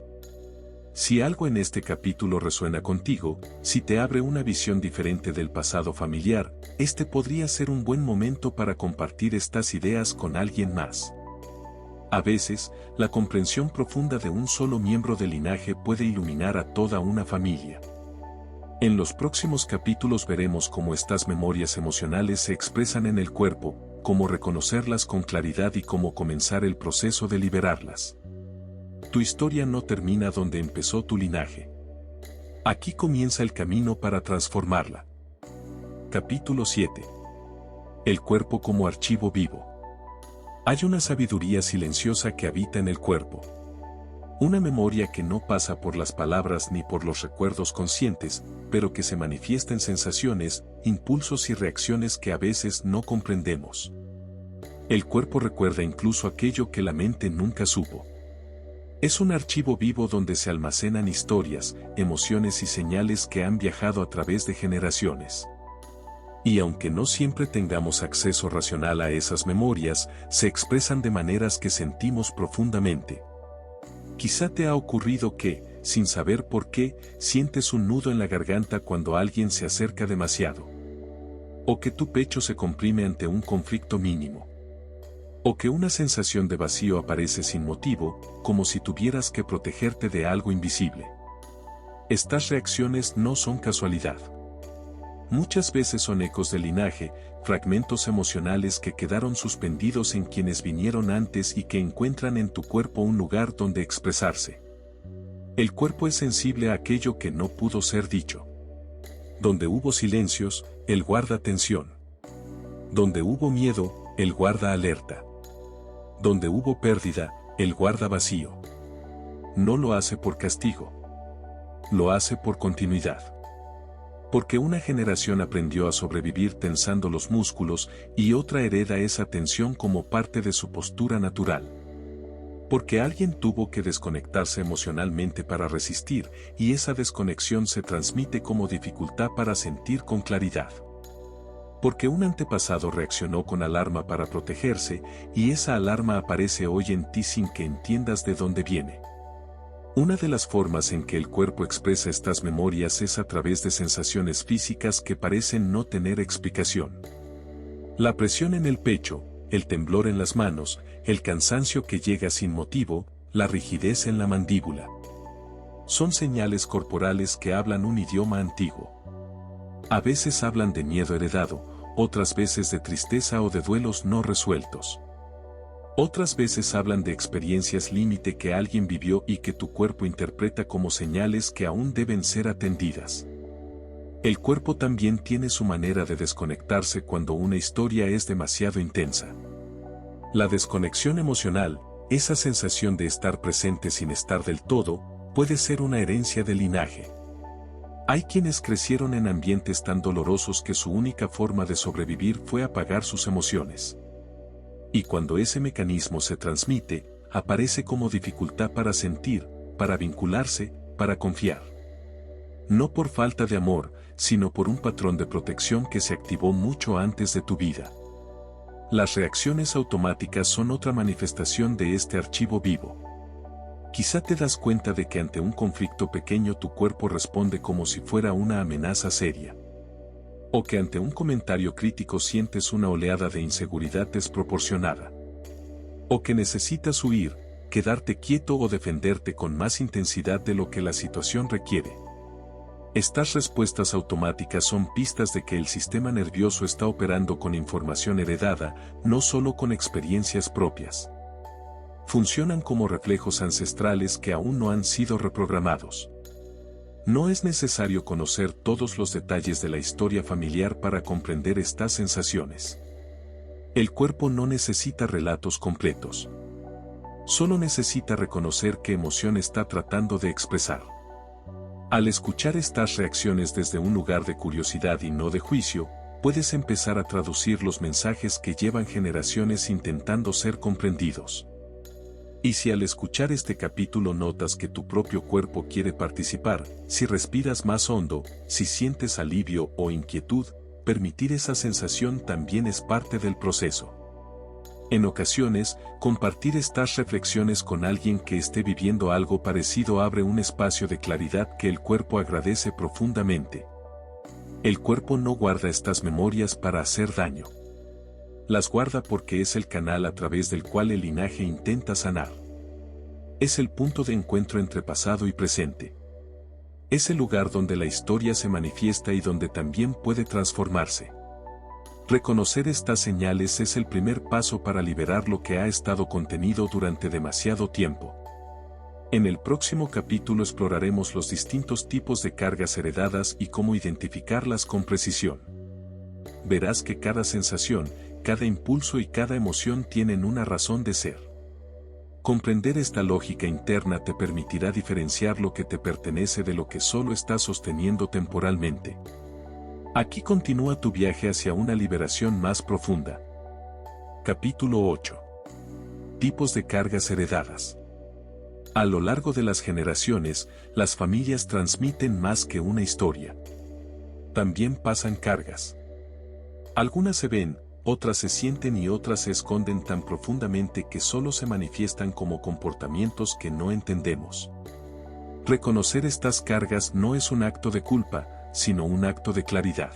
Si algo en este capítulo resuena contigo, si te abre una visión diferente del pasado familiar, este podría ser un buen momento para compartir estas ideas con alguien más. A veces, la comprensión profunda de un solo miembro del linaje puede iluminar a toda una familia. En los próximos capítulos veremos cómo estas memorias emocionales se expresan en el cuerpo, cómo reconocerlas con claridad y cómo comenzar el proceso de liberarlas. Tu historia no termina donde empezó tu linaje. Aquí comienza el camino para transformarla. Capítulo 7. El cuerpo como archivo vivo. Hay una sabiduría silenciosa que habita en el cuerpo. Una memoria que no pasa por las palabras ni por los recuerdos conscientes, pero que se manifiesta en sensaciones, impulsos y reacciones que a veces no comprendemos. El cuerpo recuerda incluso aquello que la mente nunca supo. Es un archivo vivo donde se almacenan historias, emociones y señales que han viajado a través de generaciones. Y aunque no siempre tengamos acceso racional a esas memorias, se expresan de maneras que sentimos profundamente. Quizá te ha ocurrido que, sin saber por qué, sientes un nudo en la garganta cuando alguien se acerca demasiado. O que tu pecho se comprime ante un conflicto mínimo. O que una sensación de vacío aparece sin motivo, como si tuvieras que protegerte de algo invisible. Estas reacciones no son casualidad. Muchas veces son ecos del linaje, fragmentos emocionales que quedaron suspendidos en quienes vinieron antes y que encuentran en tu cuerpo un lugar donde expresarse. El cuerpo es sensible a aquello que no pudo ser dicho. Donde hubo silencios, él guarda tensión. Donde hubo miedo, él guarda alerta. Donde hubo pérdida, él guarda vacío. No lo hace por castigo. Lo hace por continuidad. Porque una generación aprendió a sobrevivir tensando los músculos y otra hereda esa tensión como parte de su postura natural. Porque alguien tuvo que desconectarse emocionalmente para resistir, y esa desconexión se transmite como dificultad para sentir con claridad. Porque un antepasado reaccionó con alarma para protegerse, y esa alarma aparece hoy en ti sin que entiendas de dónde viene. Una de las formas en que el cuerpo expresa estas memorias es a través de sensaciones físicas que parecen no tener explicación. La presión en el pecho, el temblor en las manos, el cansancio que llega sin motivo, la rigidez en la mandíbula. Son señales corporales que hablan un idioma antiguo. A veces hablan de miedo heredado, otras veces de tristeza o de duelos no resueltos. Otras veces hablan de experiencias límite que alguien vivió y que tu cuerpo interpreta como señales que aún deben ser atendidas. El cuerpo también tiene su manera de desconectarse cuando una historia es demasiado intensa. La desconexión emocional, esa sensación de estar presente sin estar del todo, puede ser una herencia del linaje. Hay quienes crecieron en ambientes tan dolorosos que su única forma de sobrevivir fue apagar sus emociones. Y cuando ese mecanismo se transmite, aparece como dificultad para sentir, para vincularse, para confiar. No por falta de amor, sino por un patrón de protección que se activó mucho antes de tu vida. Las reacciones automáticas son otra manifestación de este archivo vivo. Quizá te das cuenta de que ante un conflicto pequeño tu cuerpo responde como si fuera una amenaza seria. O que ante un comentario crítico sientes una oleada de inseguridad desproporcionada. O que necesitas huir, quedarte quieto o defenderte con más intensidad de lo que la situación requiere. Estas respuestas automáticas son pistas de que el sistema nervioso está operando con información heredada, no solo con experiencias propias. Funcionan como reflejos ancestrales que aún no han sido reprogramados. No es necesario conocer todos los detalles de la historia familiar para comprender estas sensaciones. El cuerpo no necesita relatos completos. Solo necesita reconocer qué emoción está tratando de expresar. Al escuchar estas reacciones desde un lugar de curiosidad y no de juicio, puedes empezar a traducir los mensajes que llevan generaciones intentando ser comprendidos. Y si al escuchar este capítulo notas que tu propio cuerpo quiere participar, si respiras más hondo, si sientes alivio o inquietud, permitir esa sensación también es parte del proceso. En ocasiones, compartir estas reflexiones con alguien que esté viviendo algo parecido abre un espacio de claridad que el cuerpo agradece profundamente. El cuerpo no guarda estas memorias para hacer daño. Las guarda porque es el canal a través del cual el linaje intenta sanar. Es el punto de encuentro entre pasado y presente. Es el lugar donde la historia se manifiesta y donde también puede transformarse. Reconocer estas señales es el primer paso para liberar lo que ha estado contenido durante demasiado tiempo. En el próximo capítulo exploraremos los distintos tipos de cargas heredadas y cómo identificarlas con precisión. Verás que cada sensación, cada impulso y cada emoción tienen una razón de ser. Comprender esta lógica interna te permitirá diferenciar lo que te pertenece de lo que solo estás sosteniendo temporalmente. Aquí continúa tu viaje hacia una liberación más profunda. Capítulo 8. Tipos de cargas heredadas. A lo largo de las generaciones, las familias transmiten más que una historia. También pasan cargas. Algunas se ven, otras se sienten y otras se esconden tan profundamente que solo se manifiestan como comportamientos que no entendemos. Reconocer estas cargas no es un acto de culpa, sino un acto de claridad.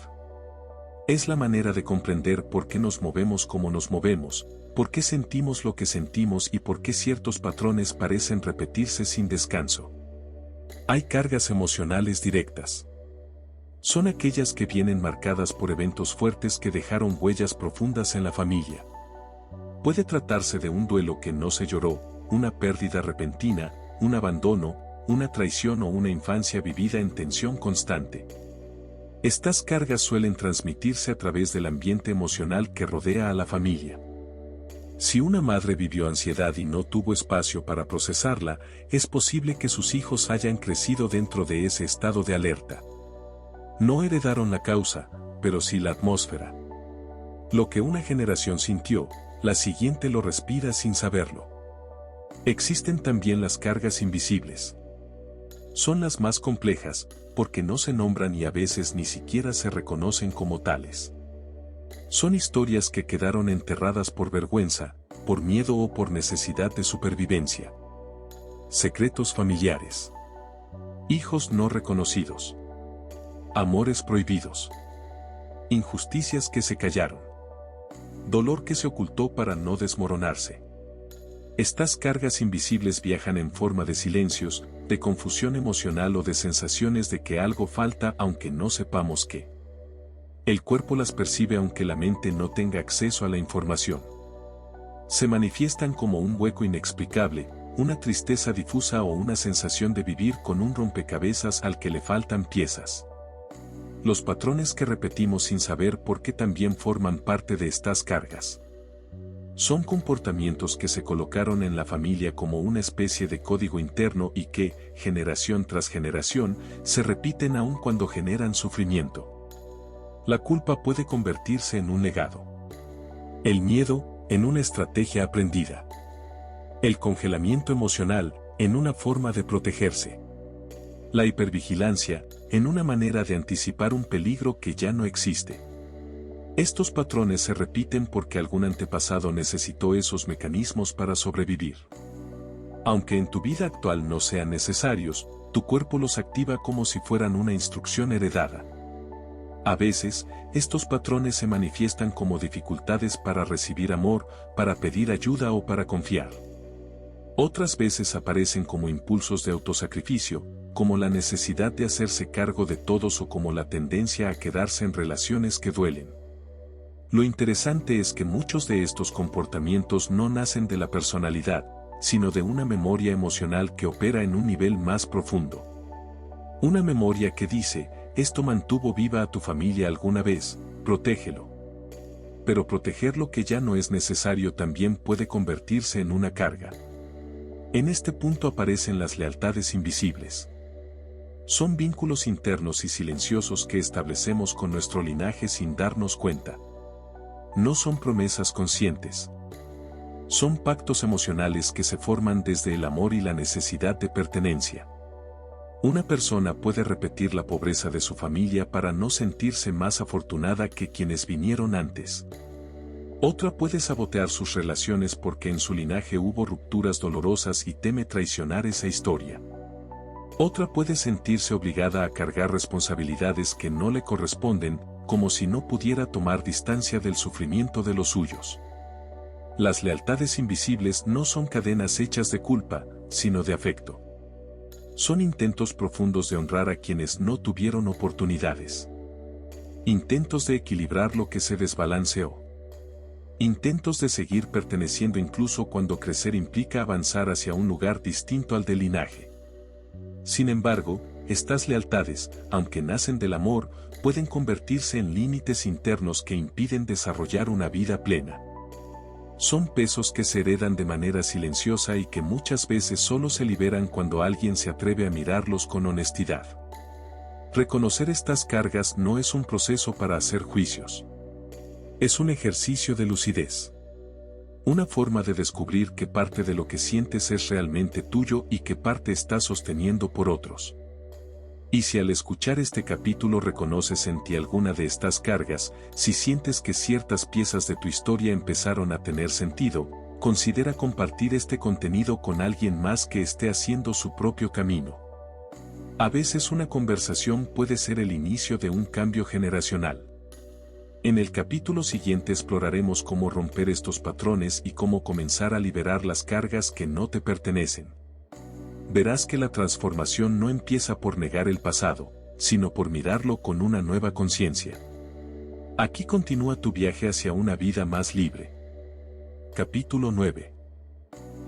Es la manera de comprender por qué nos movemos como nos movemos, por qué sentimos lo que sentimos y por qué ciertos patrones parecen repetirse sin descanso. Hay cargas emocionales directas. Son aquellas que vienen marcadas por eventos fuertes que dejaron huellas profundas en la familia. Puede tratarse de un duelo que no se lloró, una pérdida repentina, un abandono, una traición o una infancia vivida en tensión constante. Estas cargas suelen transmitirse a través del ambiente emocional que rodea a la familia. Si una madre vivió ansiedad y no tuvo espacio para procesarla, es posible que sus hijos hayan crecido dentro de ese estado de alerta. No heredaron la causa, pero sí la atmósfera. Lo que una generación sintió, la siguiente lo respira sin saberlo. Existen también las cargas invisibles. Son las más complejas, porque no se nombran y a veces ni siquiera se reconocen como tales. Son historias que quedaron enterradas por vergüenza, por miedo o por necesidad de supervivencia. Secretos familiares. Hijos no reconocidos. Amores prohibidos. Injusticias que se callaron. Dolor que se ocultó para no desmoronarse. Estas cargas invisibles viajan en forma de silencios, de confusión emocional o de sensaciones de que algo falta aunque no sepamos qué. El cuerpo las percibe aunque la mente no tenga acceso a la información. Se manifiestan como un hueco inexplicable, una tristeza difusa o una sensación de vivir con un rompecabezas al que le faltan piezas. Los patrones que repetimos sin saber por qué también forman parte de estas cargas. Son comportamientos que se colocaron en la familia como una especie de código interno y que, generación tras generación, se repiten aun cuando generan sufrimiento. La culpa puede convertirse en un legado. El miedo, en una estrategia aprendida. El congelamiento emocional, en una forma de protegerse. La hipervigilancia, en una manera de anticipar un peligro que ya no existe. Estos patrones se repiten porque algún antepasado necesitó esos mecanismos para sobrevivir. Aunque en tu vida actual no sean necesarios, tu cuerpo los activa como si fueran una instrucción heredada. A veces, estos patrones se manifiestan como dificultades para recibir amor, para pedir ayuda o para confiar. Otras veces aparecen como impulsos de autosacrificio, como la necesidad de hacerse cargo de todos o como la tendencia a quedarse en relaciones que duelen. Lo interesante es que muchos de estos comportamientos no nacen de la personalidad, sino de una memoria emocional que opera en un nivel más profundo. Una memoria que dice, esto mantuvo viva a tu familia alguna vez, protégelo. Pero proteger lo que ya no es necesario también puede convertirse en una carga. En este punto aparecen las lealtades invisibles. Son vínculos internos y silenciosos que establecemos con nuestro linaje sin darnos cuenta. No son promesas conscientes. Son pactos emocionales que se forman desde el amor y la necesidad de pertenencia. Una persona puede repetir la pobreza de su familia para no sentirse más afortunada que quienes vinieron antes. Otra puede sabotear sus relaciones porque en su linaje hubo rupturas dolorosas y teme traicionar esa historia. Otra puede sentirse obligada a cargar responsabilidades que no le corresponden, como si no pudiera tomar distancia del sufrimiento de los suyos. Las lealtades invisibles no son cadenas hechas de culpa, sino de afecto. Son intentos profundos de honrar a quienes no tuvieron oportunidades. Intentos de equilibrar lo que se desbalanceó. Intentos de seguir perteneciendo incluso cuando crecer implica avanzar hacia un lugar distinto al del linaje. Sin embargo, estas lealtades, aunque nacen del amor, pueden convertirse en límites internos que impiden desarrollar una vida plena. Son pesos que se heredan de manera silenciosa y que muchas veces solo se liberan cuando alguien se atreve a mirarlos con honestidad. Reconocer estas cargas no es un proceso para hacer juicios. Es un ejercicio de lucidez. Una forma de descubrir qué parte de lo que sientes es realmente tuyo y qué parte estás sosteniendo por otros. Y si al escuchar este capítulo reconoces en ti alguna de estas cargas, si sientes que ciertas piezas de tu historia empezaron a tener sentido, considera compartir este contenido con alguien más que esté haciendo su propio camino. A veces una conversación puede ser el inicio de un cambio generacional. En el capítulo siguiente exploraremos cómo romper estos patrones y cómo comenzar a liberar las cargas que no te pertenecen. Verás que la transformación no empieza por negar el pasado, sino por mirarlo con una nueva conciencia. Aquí continúa tu viaje hacia una vida más libre. Capítulo 9.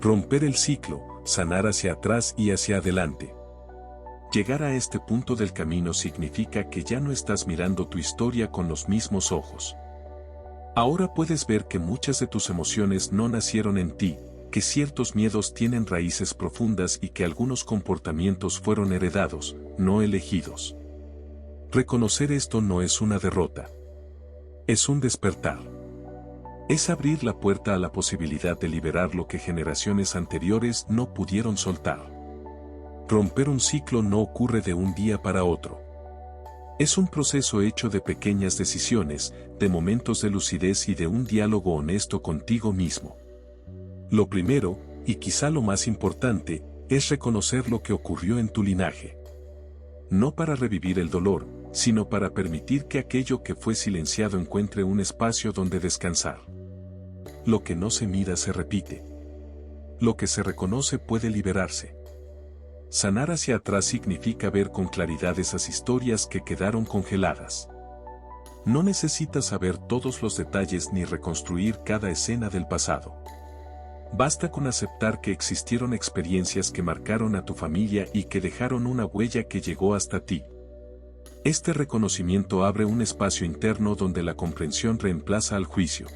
Romper el ciclo, sanar hacia atrás y hacia adelante. Llegar a este punto del camino significa que ya no estás mirando tu historia con los mismos ojos. Ahora puedes ver que muchas de tus emociones no nacieron en ti, que ciertos miedos tienen raíces profundas y que algunos comportamientos fueron heredados, no elegidos. Reconocer esto no es una derrota. Es un despertar. Es abrir la puerta a la posibilidad de liberar lo que generaciones anteriores no pudieron soltar. Romper un ciclo no ocurre de un día para otro. Es un proceso hecho de pequeñas decisiones, de momentos de lucidez y de un diálogo honesto contigo mismo. Lo primero, y quizá lo más importante, es reconocer lo que ocurrió en tu linaje. No para revivir el dolor, sino para permitir que aquello que fue silenciado encuentre un espacio donde descansar. Lo que no se mira se repite. Lo que se reconoce puede liberarse. Sanar hacia atrás significa ver con claridad esas historias que quedaron congeladas. No necesitas saber todos los detalles ni reconstruir cada escena del pasado. Basta con aceptar que existieron experiencias que marcaron a tu familia y que dejaron una huella que llegó hasta ti. Este reconocimiento abre un espacio interno donde la comprensión reemplaza al juicio.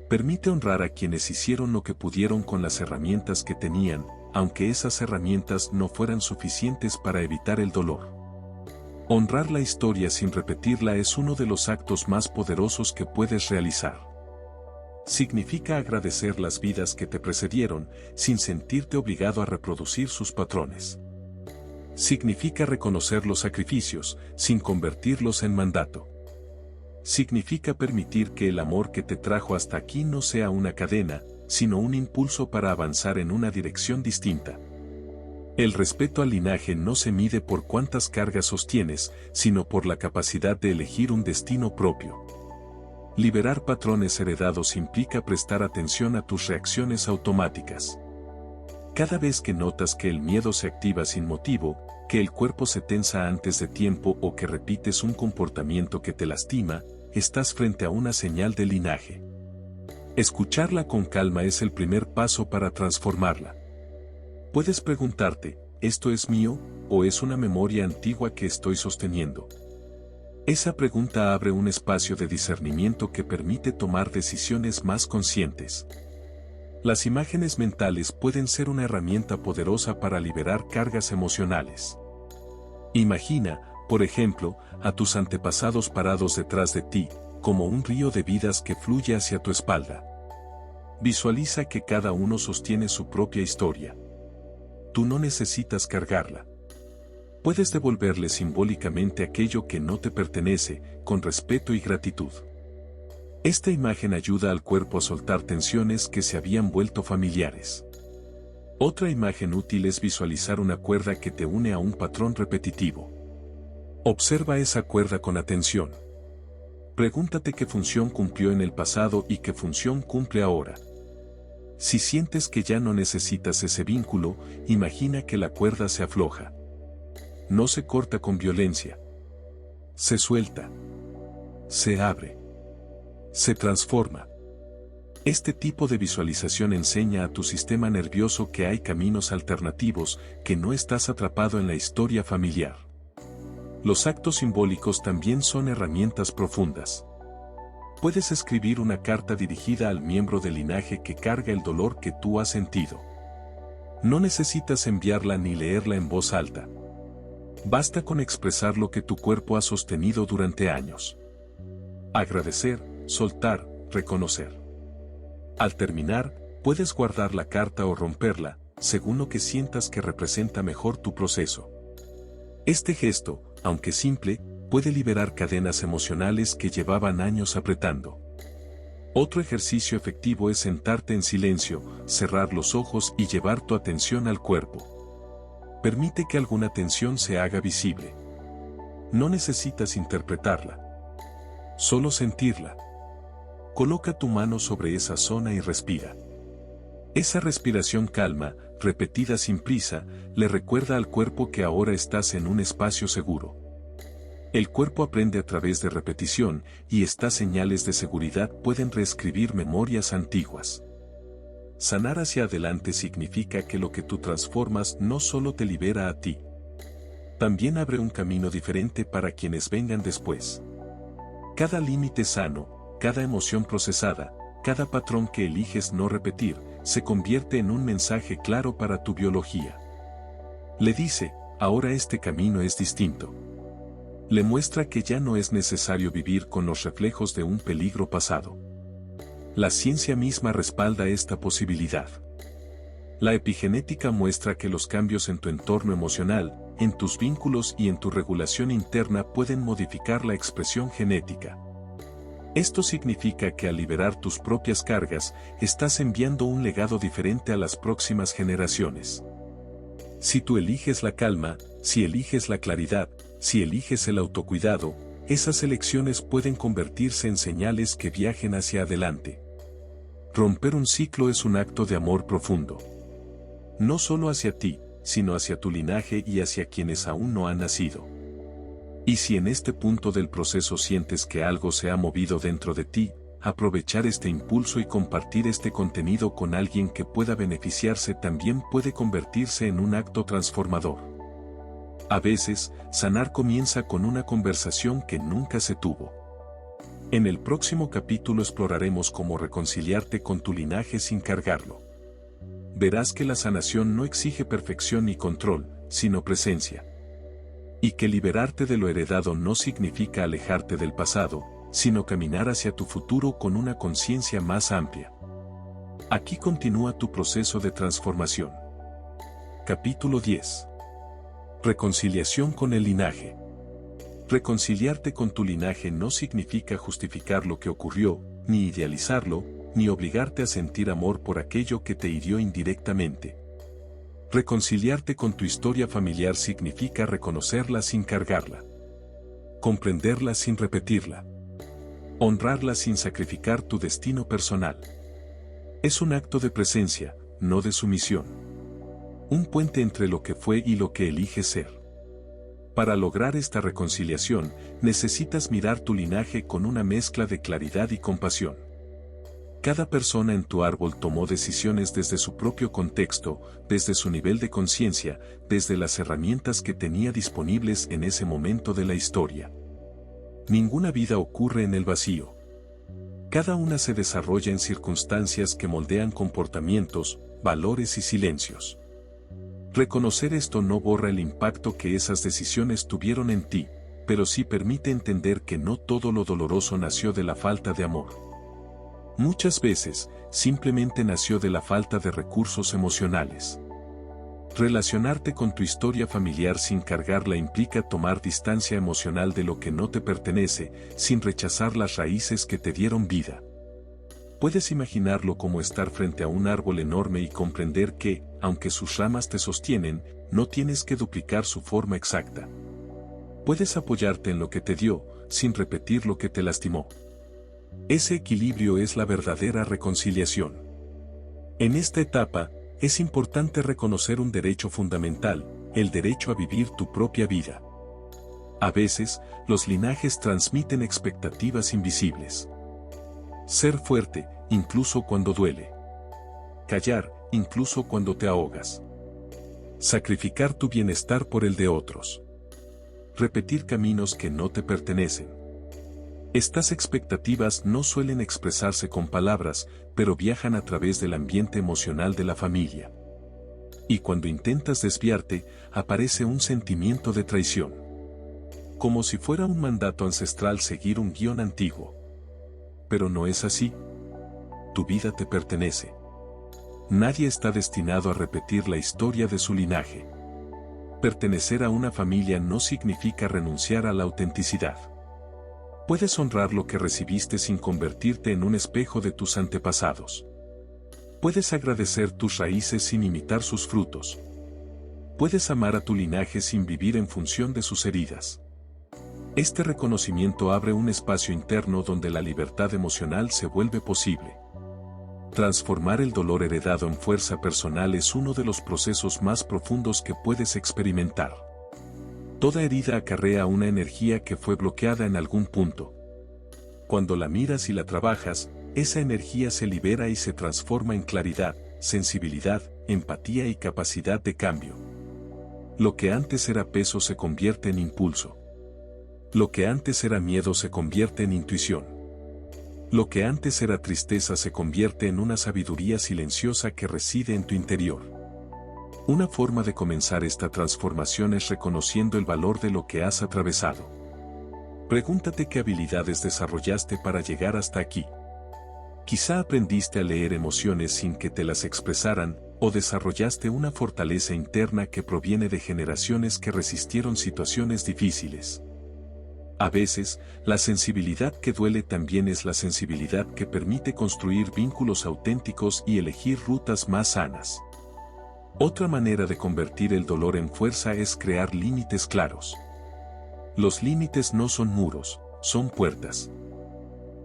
Permite honrar a quienes hicieron lo que pudieron con las herramientas que tenían, aunque esas herramientas no fueran suficientes para evitar el dolor. Honrar la historia sin repetirla es uno de los actos más poderosos que puedes realizar. Significa agradecer las vidas que te precedieron, sin sentirte obligado a reproducir sus patrones. Significa reconocer los sacrificios, sin convertirlos en mandato. Significa permitir que el amor que te trajo hasta aquí no sea una cadena, sino un impulso para avanzar en una dirección distinta. El respeto al linaje no se mide por cuántas cargas sostienes, sino por la capacidad de elegir un destino propio. Liberar patrones heredados implica prestar atención a tus reacciones automáticas. Cada vez que notas que el miedo se activa sin motivo, que el cuerpo se tensa antes de tiempo o que repites un comportamiento que te lastima, estás frente a una señal de linaje. Escucharla con calma es el primer paso para transformarla. Puedes preguntarte, ¿esto es mío o es una memoria antigua que estoy sosteniendo? Esa pregunta abre un espacio de discernimiento que permite tomar decisiones más conscientes. Las imágenes mentales pueden ser una herramienta poderosa para liberar cargas emocionales. Imagina, por ejemplo, a tus antepasados parados detrás de ti, como un río de vidas que fluye hacia tu espalda. Visualiza que cada uno sostiene su propia historia. Tú no necesitas cargarla. Puedes devolverle simbólicamente aquello que no te pertenece, con respeto y gratitud. Esta imagen ayuda al cuerpo a soltar tensiones que se habían vuelto familiares. Otra imagen útil es visualizar una cuerda que te une a un patrón repetitivo. Observa esa cuerda con atención. Pregúntate qué función cumplió en el pasado y qué función cumple ahora. Si sientes que ya no necesitas ese vínculo, imagina que la cuerda se afloja. No se corta con violencia. Se suelta. Se abre. Se transforma. Este tipo de visualización enseña a tu sistema nervioso que hay caminos alternativos, que no estás atrapado en la historia familiar. Los actos simbólicos también son herramientas profundas. Puedes escribir una carta dirigida al miembro del linaje que carga el dolor que tú has sentido. No necesitas enviarla ni leerla en voz alta. Basta con expresar lo que tu cuerpo ha sostenido durante años. Agradecer, soltar, reconocer. Al terminar, puedes guardar la carta o romperla, según lo que sientas que representa mejor tu proceso. Este gesto, aunque simple, puede liberar cadenas emocionales que llevaban años apretando. Otro ejercicio efectivo es sentarte en silencio, cerrar los ojos y llevar tu atención al cuerpo. Permite que alguna tensión se haga visible. No necesitas interpretarla. Solo sentirla. Coloca tu mano sobre esa zona y respira. Esa respiración calma, repetida sin prisa, le recuerda al cuerpo que ahora estás en un espacio seguro. El cuerpo aprende a través de repetición, y estas señales de seguridad pueden reescribir memorias antiguas. Sanar hacia adelante significa que lo que tú transformas no solo te libera a ti, también abre un camino diferente para quienes vengan después. Cada límite sano, cada emoción procesada, cada patrón que eliges no repetir, se convierte en un mensaje claro para tu biología. Le dice, ahora este camino es distinto. Le muestra que ya no es necesario vivir con los reflejos de un peligro pasado. La ciencia misma respalda esta posibilidad. La epigenética muestra que los cambios en tu entorno emocional, en tus vínculos y en tu regulación interna pueden modificar la expresión genética. Esto significa que al liberar tus propias cargas, estás enviando un legado diferente a las próximas generaciones. Si tú eliges la calma, si eliges la claridad, si eliges el autocuidado, esas elecciones pueden convertirse en señales que viajen hacia adelante. Romper un ciclo es un acto de amor profundo. No solo hacia ti, sino hacia tu linaje y hacia quienes aún no han nacido. Y si en este punto del proceso sientes que algo se ha movido dentro de ti, aprovechar este impulso y compartir este contenido con alguien que pueda beneficiarse también puede convertirse en un acto transformador. A veces, sanar comienza con una conversación que nunca se tuvo. En el próximo capítulo exploraremos cómo reconciliarte con tu linaje sin cargarlo. Verás que la sanación no exige perfección ni control, sino presencia. Y que liberarte de lo heredado no significa alejarte del pasado, sino caminar hacia tu futuro con una conciencia más amplia. Aquí continúa tu proceso de transformación. Capítulo 10. Reconciliación con el linaje. Reconciliarte con tu linaje no significa justificar lo que ocurrió, ni idealizarlo, ni obligarte a sentir amor por aquello que te hirió indirectamente. Reconciliarte con tu historia familiar significa reconocerla sin cargarla, comprenderla sin repetirla, honrarla sin sacrificar tu destino personal. Es un acto de presencia, no de sumisión. Un puente entre lo que fue y lo que eliges ser. Para lograr esta reconciliación, necesitas mirar tu linaje con una mezcla de claridad y compasión. Cada persona en tu árbol tomó decisiones desde su propio contexto, desde su nivel de conciencia, desde las herramientas que tenía disponibles en ese momento de la historia. Ninguna vida ocurre en el vacío. Cada una se desarrolla en circunstancias que moldean comportamientos, valores y silencios. Reconocer esto no borra el impacto que esas decisiones tuvieron en ti, pero sí permite entender que no todo lo doloroso nació de la falta de amor. Muchas veces, simplemente nació de la falta de recursos emocionales. Relacionarte con tu historia familiar sin cargarla implica tomar distancia emocional de lo que no te pertenece, sin rechazar las raíces que te dieron vida. Puedes imaginarlo como estar frente a un árbol enorme y comprender que, aunque sus ramas te sostienen, no tienes que duplicar su forma exacta. Puedes apoyarte en lo que te dio, sin repetir lo que te lastimó. Ese equilibrio es la verdadera reconciliación. En esta etapa, es importante reconocer un derecho fundamental, el derecho a vivir tu propia vida. A veces, los linajes transmiten expectativas invisibles. Ser fuerte, incluso cuando duele. Callar, incluso cuando te ahogas. Sacrificar tu bienestar por el de otros. Repetir caminos que no te pertenecen. Estas expectativas no suelen expresarse con palabras, pero viajan a través del ambiente emocional de la familia. Y cuando intentas desviarte, aparece un sentimiento de traición. Como si fuera un mandato ancestral seguir un guión antiguo. Pero no es así. Tu vida te pertenece. Nadie está destinado a repetir la historia de su linaje. Pertenecer a una familia no significa renunciar a la autenticidad. Puedes honrar lo que recibiste sin convertirte en un espejo de tus antepasados. Puedes agradecer tus raíces sin imitar sus frutos. Puedes amar a tu linaje sin vivir en función de sus heridas. Este reconocimiento abre un espacio interno donde la libertad emocional se vuelve posible. Transformar el dolor heredado en fuerza personal es uno de los procesos más profundos que puedes experimentar. Toda herida acarrea una energía que fue bloqueada en algún punto. Cuando la miras y la trabajas, esa energía se libera y se transforma en claridad, sensibilidad, empatía y capacidad de cambio. Lo que antes era peso se convierte en impulso. Lo que antes era miedo se convierte en intuición. Lo que antes era tristeza se convierte en una sabiduría silenciosa que reside en tu interior. Una forma de comenzar esta transformación es reconociendo el valor de lo que has atravesado. Pregúntate qué habilidades desarrollaste para llegar hasta aquí. Quizá aprendiste a leer emociones sin que te las expresaran, o desarrollaste una fortaleza interna que proviene de generaciones que resistieron situaciones difíciles. A veces, la sensibilidad que duele también es la sensibilidad que permite construir vínculos auténticos y elegir rutas más sanas. Otra manera de convertir el dolor en fuerza es crear límites claros. Los límites no son muros, son puertas.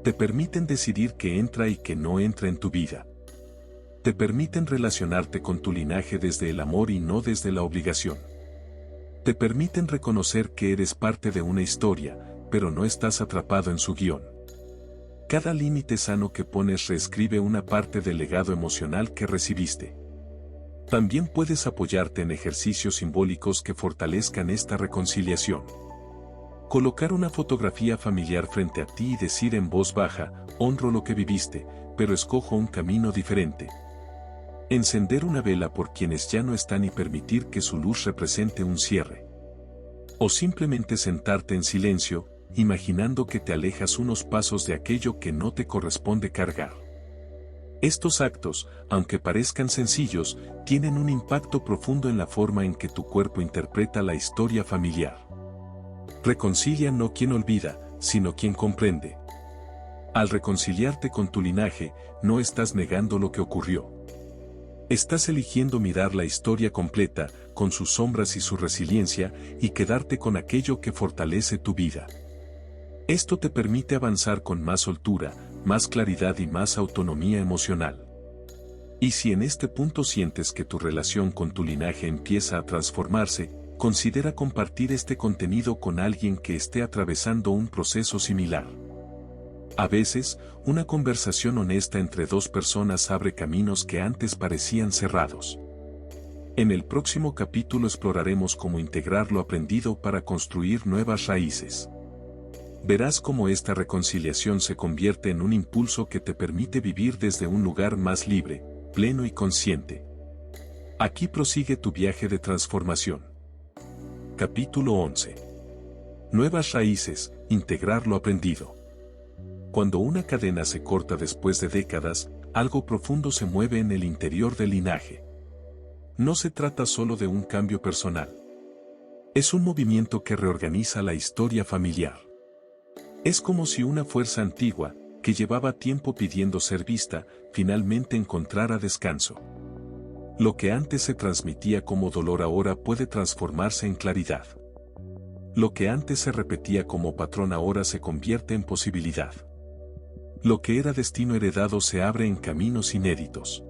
Te permiten decidir qué entra y qué no entra en tu vida. Te permiten relacionarte con tu linaje desde el amor y no desde la obligación. Te permiten reconocer que eres parte de una historia, pero no estás atrapado en su guión. Cada límite sano que pones reescribe una parte del legado emocional que recibiste. También puedes apoyarte en ejercicios simbólicos que fortalezcan esta reconciliación. Colocar una fotografía familiar frente a ti y decir en voz baja, honro lo que viviste, pero escojo un camino diferente. Encender una vela por quienes ya no están y permitir que su luz represente un cierre. O simplemente sentarte en silencio, imaginando que te alejas unos pasos de aquello que no te corresponde cargar. Estos actos, aunque parezcan sencillos, tienen un impacto profundo en la forma en que tu cuerpo interpreta la historia familiar. Reconcilia no quien olvida, sino quien comprende. Al reconciliarte con tu linaje, no estás negando lo que ocurrió. Estás eligiendo mirar la historia completa, con sus sombras y su resiliencia, y quedarte con aquello que fortalece tu vida. Esto te permite avanzar con más soltura, más claridad y más autonomía emocional. Y si en este punto sientes que tu relación con tu linaje empieza a transformarse, considera compartir este contenido con alguien que esté atravesando un proceso similar. A veces, una conversación honesta entre dos personas abre caminos que antes parecían cerrados. En el próximo capítulo exploraremos cómo integrar lo aprendido para construir nuevas raíces. Verás cómo esta reconciliación se convierte en un impulso que te permite vivir desde un lugar más libre, pleno y consciente. Aquí prosigue tu viaje de transformación. Capítulo 11. Nuevas raíces, integrar lo aprendido. Cuando una cadena se corta después de décadas, algo profundo se mueve en el interior del linaje. No se trata solo de un cambio personal. Es un movimiento que reorganiza la historia familiar. Es como si una fuerza antigua, que llevaba tiempo pidiendo ser vista, finalmente encontrara descanso. Lo que antes se transmitía como dolor ahora puede transformarse en claridad. Lo que antes se repetía como patrón ahora se convierte en posibilidad. Lo que era destino heredado se abre en caminos inéditos.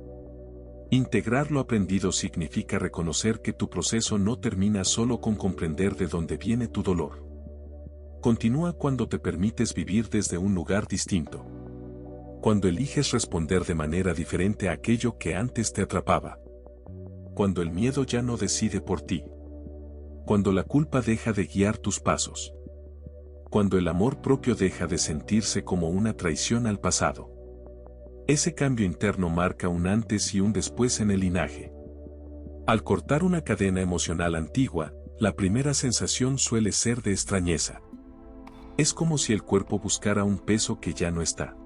Integrar lo aprendido significa reconocer que tu proceso no termina solo con comprender de dónde viene tu dolor. Continúa cuando te permites vivir desde un lugar distinto. Cuando eliges responder de manera diferente a aquello que antes te atrapaba. Cuando el miedo ya no decide por ti. Cuando la culpa deja de guiar tus pasos. Cuando el amor propio deja de sentirse como una traición al pasado. Ese cambio interno marca un antes y un después en el linaje. Al cortar una cadena emocional antigua, la primera sensación suele ser de extrañeza. Es como si el cuerpo buscara un peso que ya no está.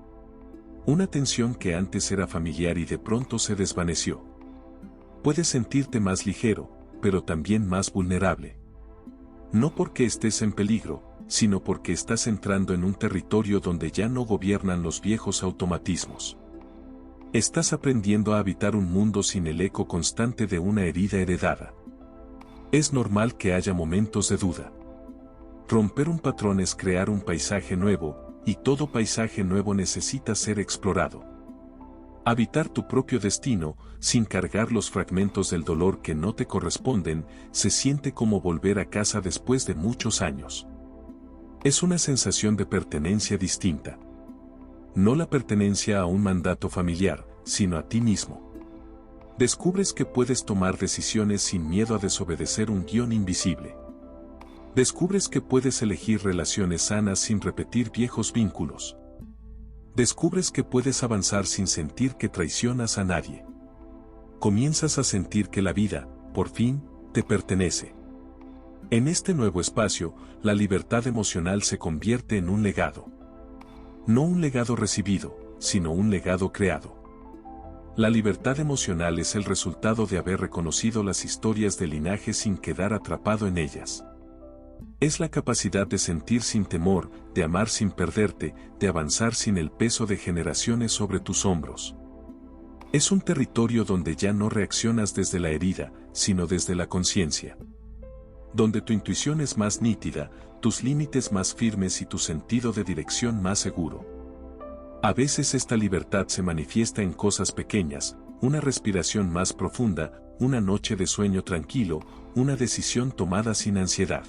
Una tensión que antes era familiar y de pronto se desvaneció. Puedes sentirte más ligero, pero también más vulnerable. No porque estés en peligro, sino porque estás entrando en un territorio donde ya no gobiernan los viejos automatismos. Estás aprendiendo a habitar un mundo sin el eco constante de una herida heredada. Es normal que haya momentos de duda. Romper un patrón es crear un paisaje nuevo, y todo paisaje nuevo necesita ser explorado. Habitar tu propio destino, sin cargar los fragmentos del dolor que no te corresponden, se siente como volver a casa después de muchos años. Es una sensación de pertenencia distinta. No la pertenencia a un mandato familiar, sino a ti mismo. Descubres que puedes tomar decisiones sin miedo a desobedecer un guión invisible. Descubres que puedes elegir relaciones sanas sin repetir viejos vínculos. Descubres que puedes avanzar sin sentir que traicionas a nadie. Comienzas a sentir que la vida, por fin, te pertenece. En este nuevo espacio, la libertad emocional se convierte en un legado. No un legado recibido, sino un legado creado. La libertad emocional es el resultado de haber reconocido las historias del linaje sin quedar atrapado en ellas. Es la capacidad de sentir sin temor, de amar sin perderte, de avanzar sin el peso de generaciones sobre tus hombros. Es un territorio donde ya no reaccionas desde la herida, sino desde la conciencia. Donde tu intuición es más nítida, tus límites más firmes y tu sentido de dirección más seguro. A veces esta libertad se manifiesta en cosas pequeñas, una respiración más profunda, una noche de sueño tranquilo, una decisión tomada sin ansiedad.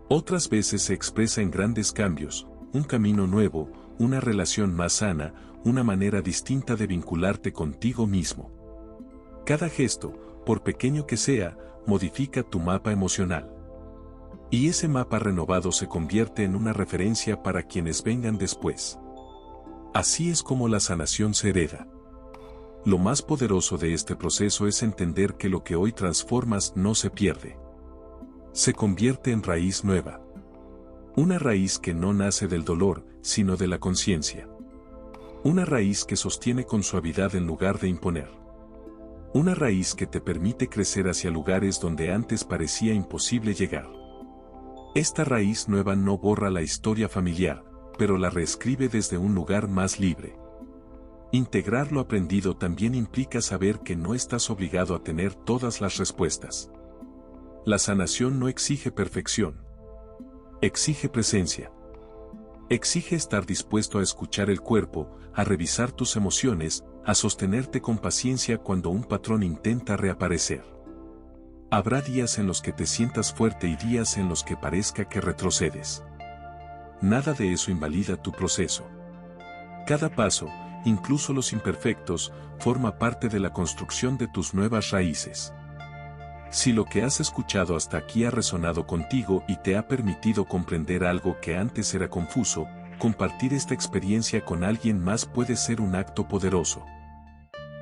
Otras veces se expresa en grandes cambios, un camino nuevo, una relación más sana, una manera distinta de vincularte contigo mismo. Cada gesto, por pequeño que sea, modifica tu mapa emocional. Y ese mapa renovado se convierte en una referencia para quienes vengan después. Así es como la sanación se hereda. Lo más poderoso de este proceso es entender que lo que hoy transformas no se pierde. Se convierte en raíz nueva. Una raíz que no nace del dolor, sino de la conciencia. Una raíz que sostiene con suavidad en lugar de imponer. Una raíz que te permite crecer hacia lugares donde antes parecía imposible llegar. Esta raíz nueva no borra la historia familiar, pero la reescribe desde un lugar más libre. Integrar lo aprendido también implica saber que no estás obligado a tener todas las respuestas. La sanación no exige perfección. Exige presencia. Exige estar dispuesto a escuchar el cuerpo, a revisar tus emociones, a sostenerte con paciencia cuando un patrón intenta reaparecer. Habrá días en los que te sientas fuerte y días en los que parezca que retrocedes. Nada de eso invalida tu proceso. Cada paso, incluso los imperfectos, forma parte de la construcción de tus nuevas raíces. Si lo que has escuchado hasta aquí ha resonado contigo y te ha permitido comprender algo que antes era confuso, compartir esta experiencia con alguien más puede ser un acto poderoso.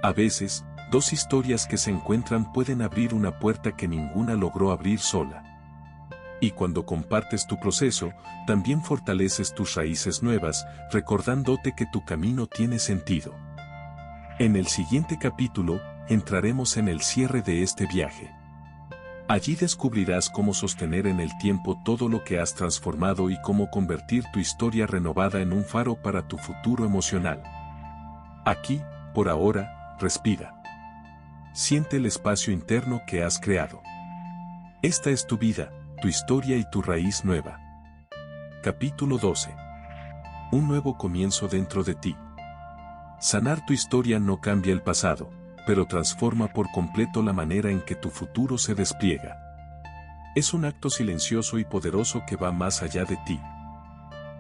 A veces, dos historias que se encuentran pueden abrir una puerta que ninguna logró abrir sola. Y cuando compartes tu proceso, también fortaleces tus raíces nuevas, recordándote que tu camino tiene sentido. En el siguiente capítulo, entraremos en el cierre de este viaje. Allí descubrirás cómo sostener en el tiempo todo lo que has transformado y cómo convertir tu historia renovada en un faro para tu futuro emocional. Aquí, por ahora, respira. Siente el espacio interno que has creado. Esta es tu vida, tu historia y tu raíz nueva. Capítulo 12. Un nuevo comienzo dentro de ti. Sanar tu historia no cambia el pasado, pero transforma por completo la manera en que tu futuro se despliega. Es un acto silencioso y poderoso que va más allá de ti.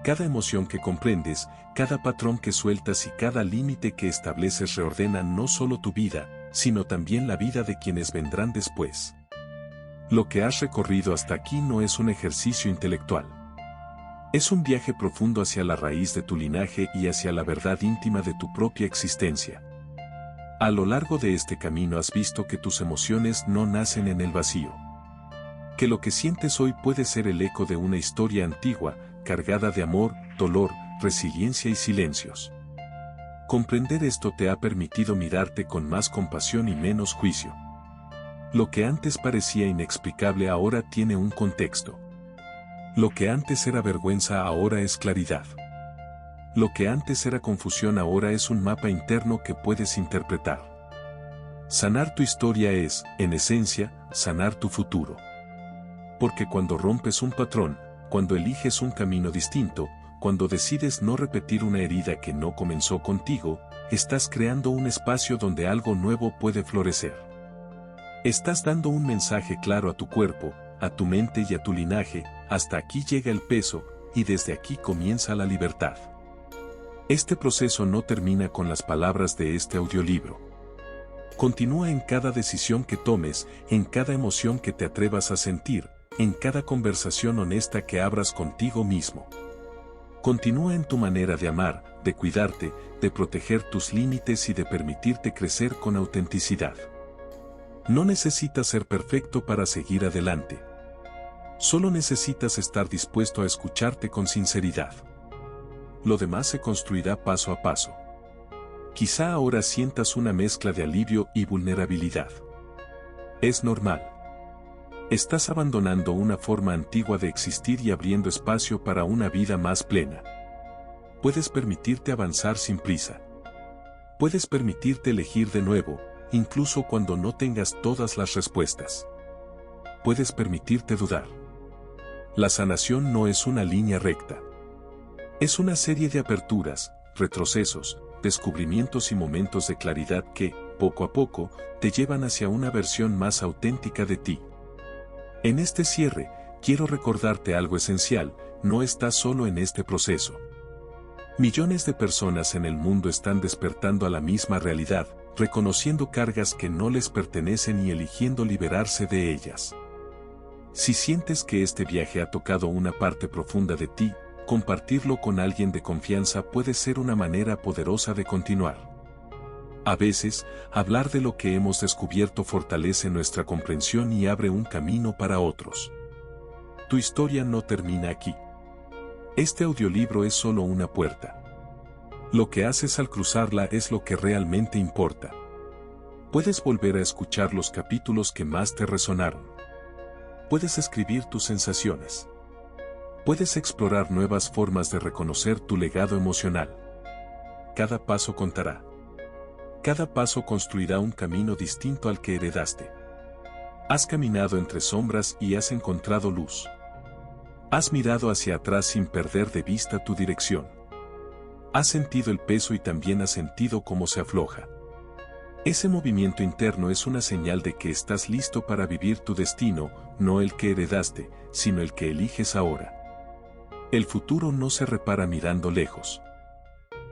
Cada emoción que comprendes, cada patrón que sueltas y cada límite que estableces reordenan no solo tu vida, sino también la vida de quienes vendrán después. Lo que has recorrido hasta aquí no es un ejercicio intelectual. Es un viaje profundo hacia la raíz de tu linaje y hacia la verdad íntima de tu propia existencia. A lo largo de este camino has visto que tus emociones no nacen en el vacío. Que lo que sientes hoy puede ser el eco de una historia antigua, cargada de amor, dolor, resiliencia y silencios. Comprender esto te ha permitido mirarte con más compasión y menos juicio. Lo que antes parecía inexplicable ahora tiene un contexto. Lo que antes era vergüenza ahora es claridad. Lo que antes era confusión ahora es un mapa interno que puedes interpretar. Sanar tu historia es, en esencia, sanar tu futuro. Porque cuando rompes un patrón, cuando eliges un camino distinto, cuando decides no repetir una herida que no comenzó contigo, estás creando un espacio donde algo nuevo puede florecer. Estás dando un mensaje claro a tu cuerpo, a tu mente y a tu linaje: hasta aquí llega el peso, y desde aquí comienza la libertad. Este proceso no termina con las palabras de este audiolibro. Continúa en cada decisión que tomes, en cada emoción que te atrevas a sentir, en cada conversación honesta que abras contigo mismo. Continúa en tu manera de amar, de cuidarte, de proteger tus límites y de permitirte crecer con autenticidad. No necesitas ser perfecto para seguir adelante. Solo necesitas estar dispuesto a escucharte con sinceridad. Lo demás se construirá paso a paso. Quizá ahora sientas una mezcla de alivio y vulnerabilidad. Es normal. Estás abandonando una forma antigua de existir y abriendo espacio para una vida más plena. Puedes permitirte avanzar sin prisa. Puedes permitirte elegir de nuevo, incluso cuando no tengas todas las respuestas. Puedes permitirte dudar. La sanación no es una línea recta. Es una serie de aperturas, retrocesos, descubrimientos y momentos de claridad que, poco a poco, te llevan hacia una versión más auténtica de ti. En este cierre, quiero recordarte algo esencial: no estás solo en este proceso. Millones de personas en el mundo están despertando a la misma realidad, reconociendo cargas que no les pertenecen y eligiendo liberarse de ellas. Si sientes que este viaje ha tocado una parte profunda de ti, compartirlo con alguien de confianza puede ser una manera poderosa de continuar. A veces, hablar de lo que hemos descubierto fortalece nuestra comprensión y abre un camino para otros. Tu historia no termina aquí. Este audiolibro es solo una puerta. Lo que haces al cruzarla es lo que realmente importa. Puedes volver a escuchar los capítulos que más te resonaron. Puedes escribir tus sensaciones. Puedes explorar nuevas formas de reconocer tu legado emocional. Cada paso contará. Cada paso construirá un camino distinto al que heredaste. Has caminado entre sombras y has encontrado luz. Has mirado hacia atrás sin perder de vista tu dirección. Has sentido el peso y también has sentido cómo se afloja. Ese movimiento interno es una señal de que estás listo para vivir tu destino, no el que heredaste, sino el que eliges ahora. El futuro no se repara mirando lejos.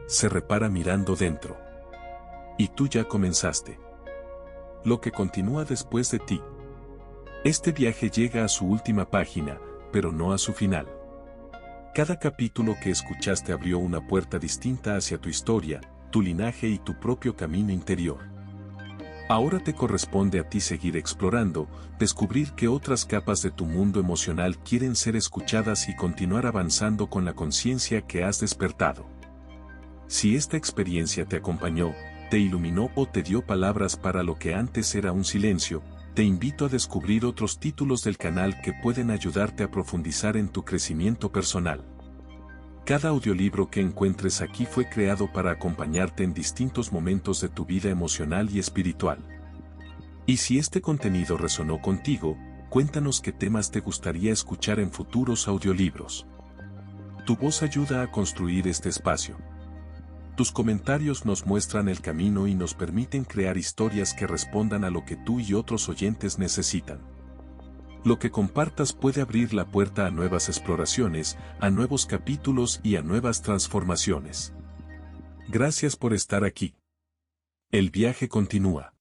Se repara mirando dentro. Y tú ya comenzaste. Lo que continúa después de ti. Este viaje llega a su última página, pero no a su final. Cada capítulo que escuchaste abrió una puerta distinta hacia tu historia, tu linaje y tu propio camino interior. Ahora te corresponde a ti seguir explorando, descubrir qué otras capas de tu mundo emocional quieren ser escuchadas y continuar avanzando con la conciencia que has despertado. Si esta experiencia te acompañó, te iluminó o te dio palabras para lo que antes era un silencio, te invito a descubrir otros títulos del canal que pueden ayudarte a profundizar en tu crecimiento personal. Cada audiolibro que encuentres aquí fue creado para acompañarte en distintos momentos de tu vida emocional y espiritual. Y si este contenido resonó contigo, cuéntanos qué temas te gustaría escuchar en futuros audiolibros. Tu voz ayuda a construir este espacio. Tus comentarios nos muestran el camino y nos permiten crear historias que respondan a lo que tú y otros oyentes necesitan. Lo que compartas puede abrir la puerta a nuevas exploraciones, a nuevos capítulos y a nuevas transformaciones. Gracias por estar aquí. El viaje continúa.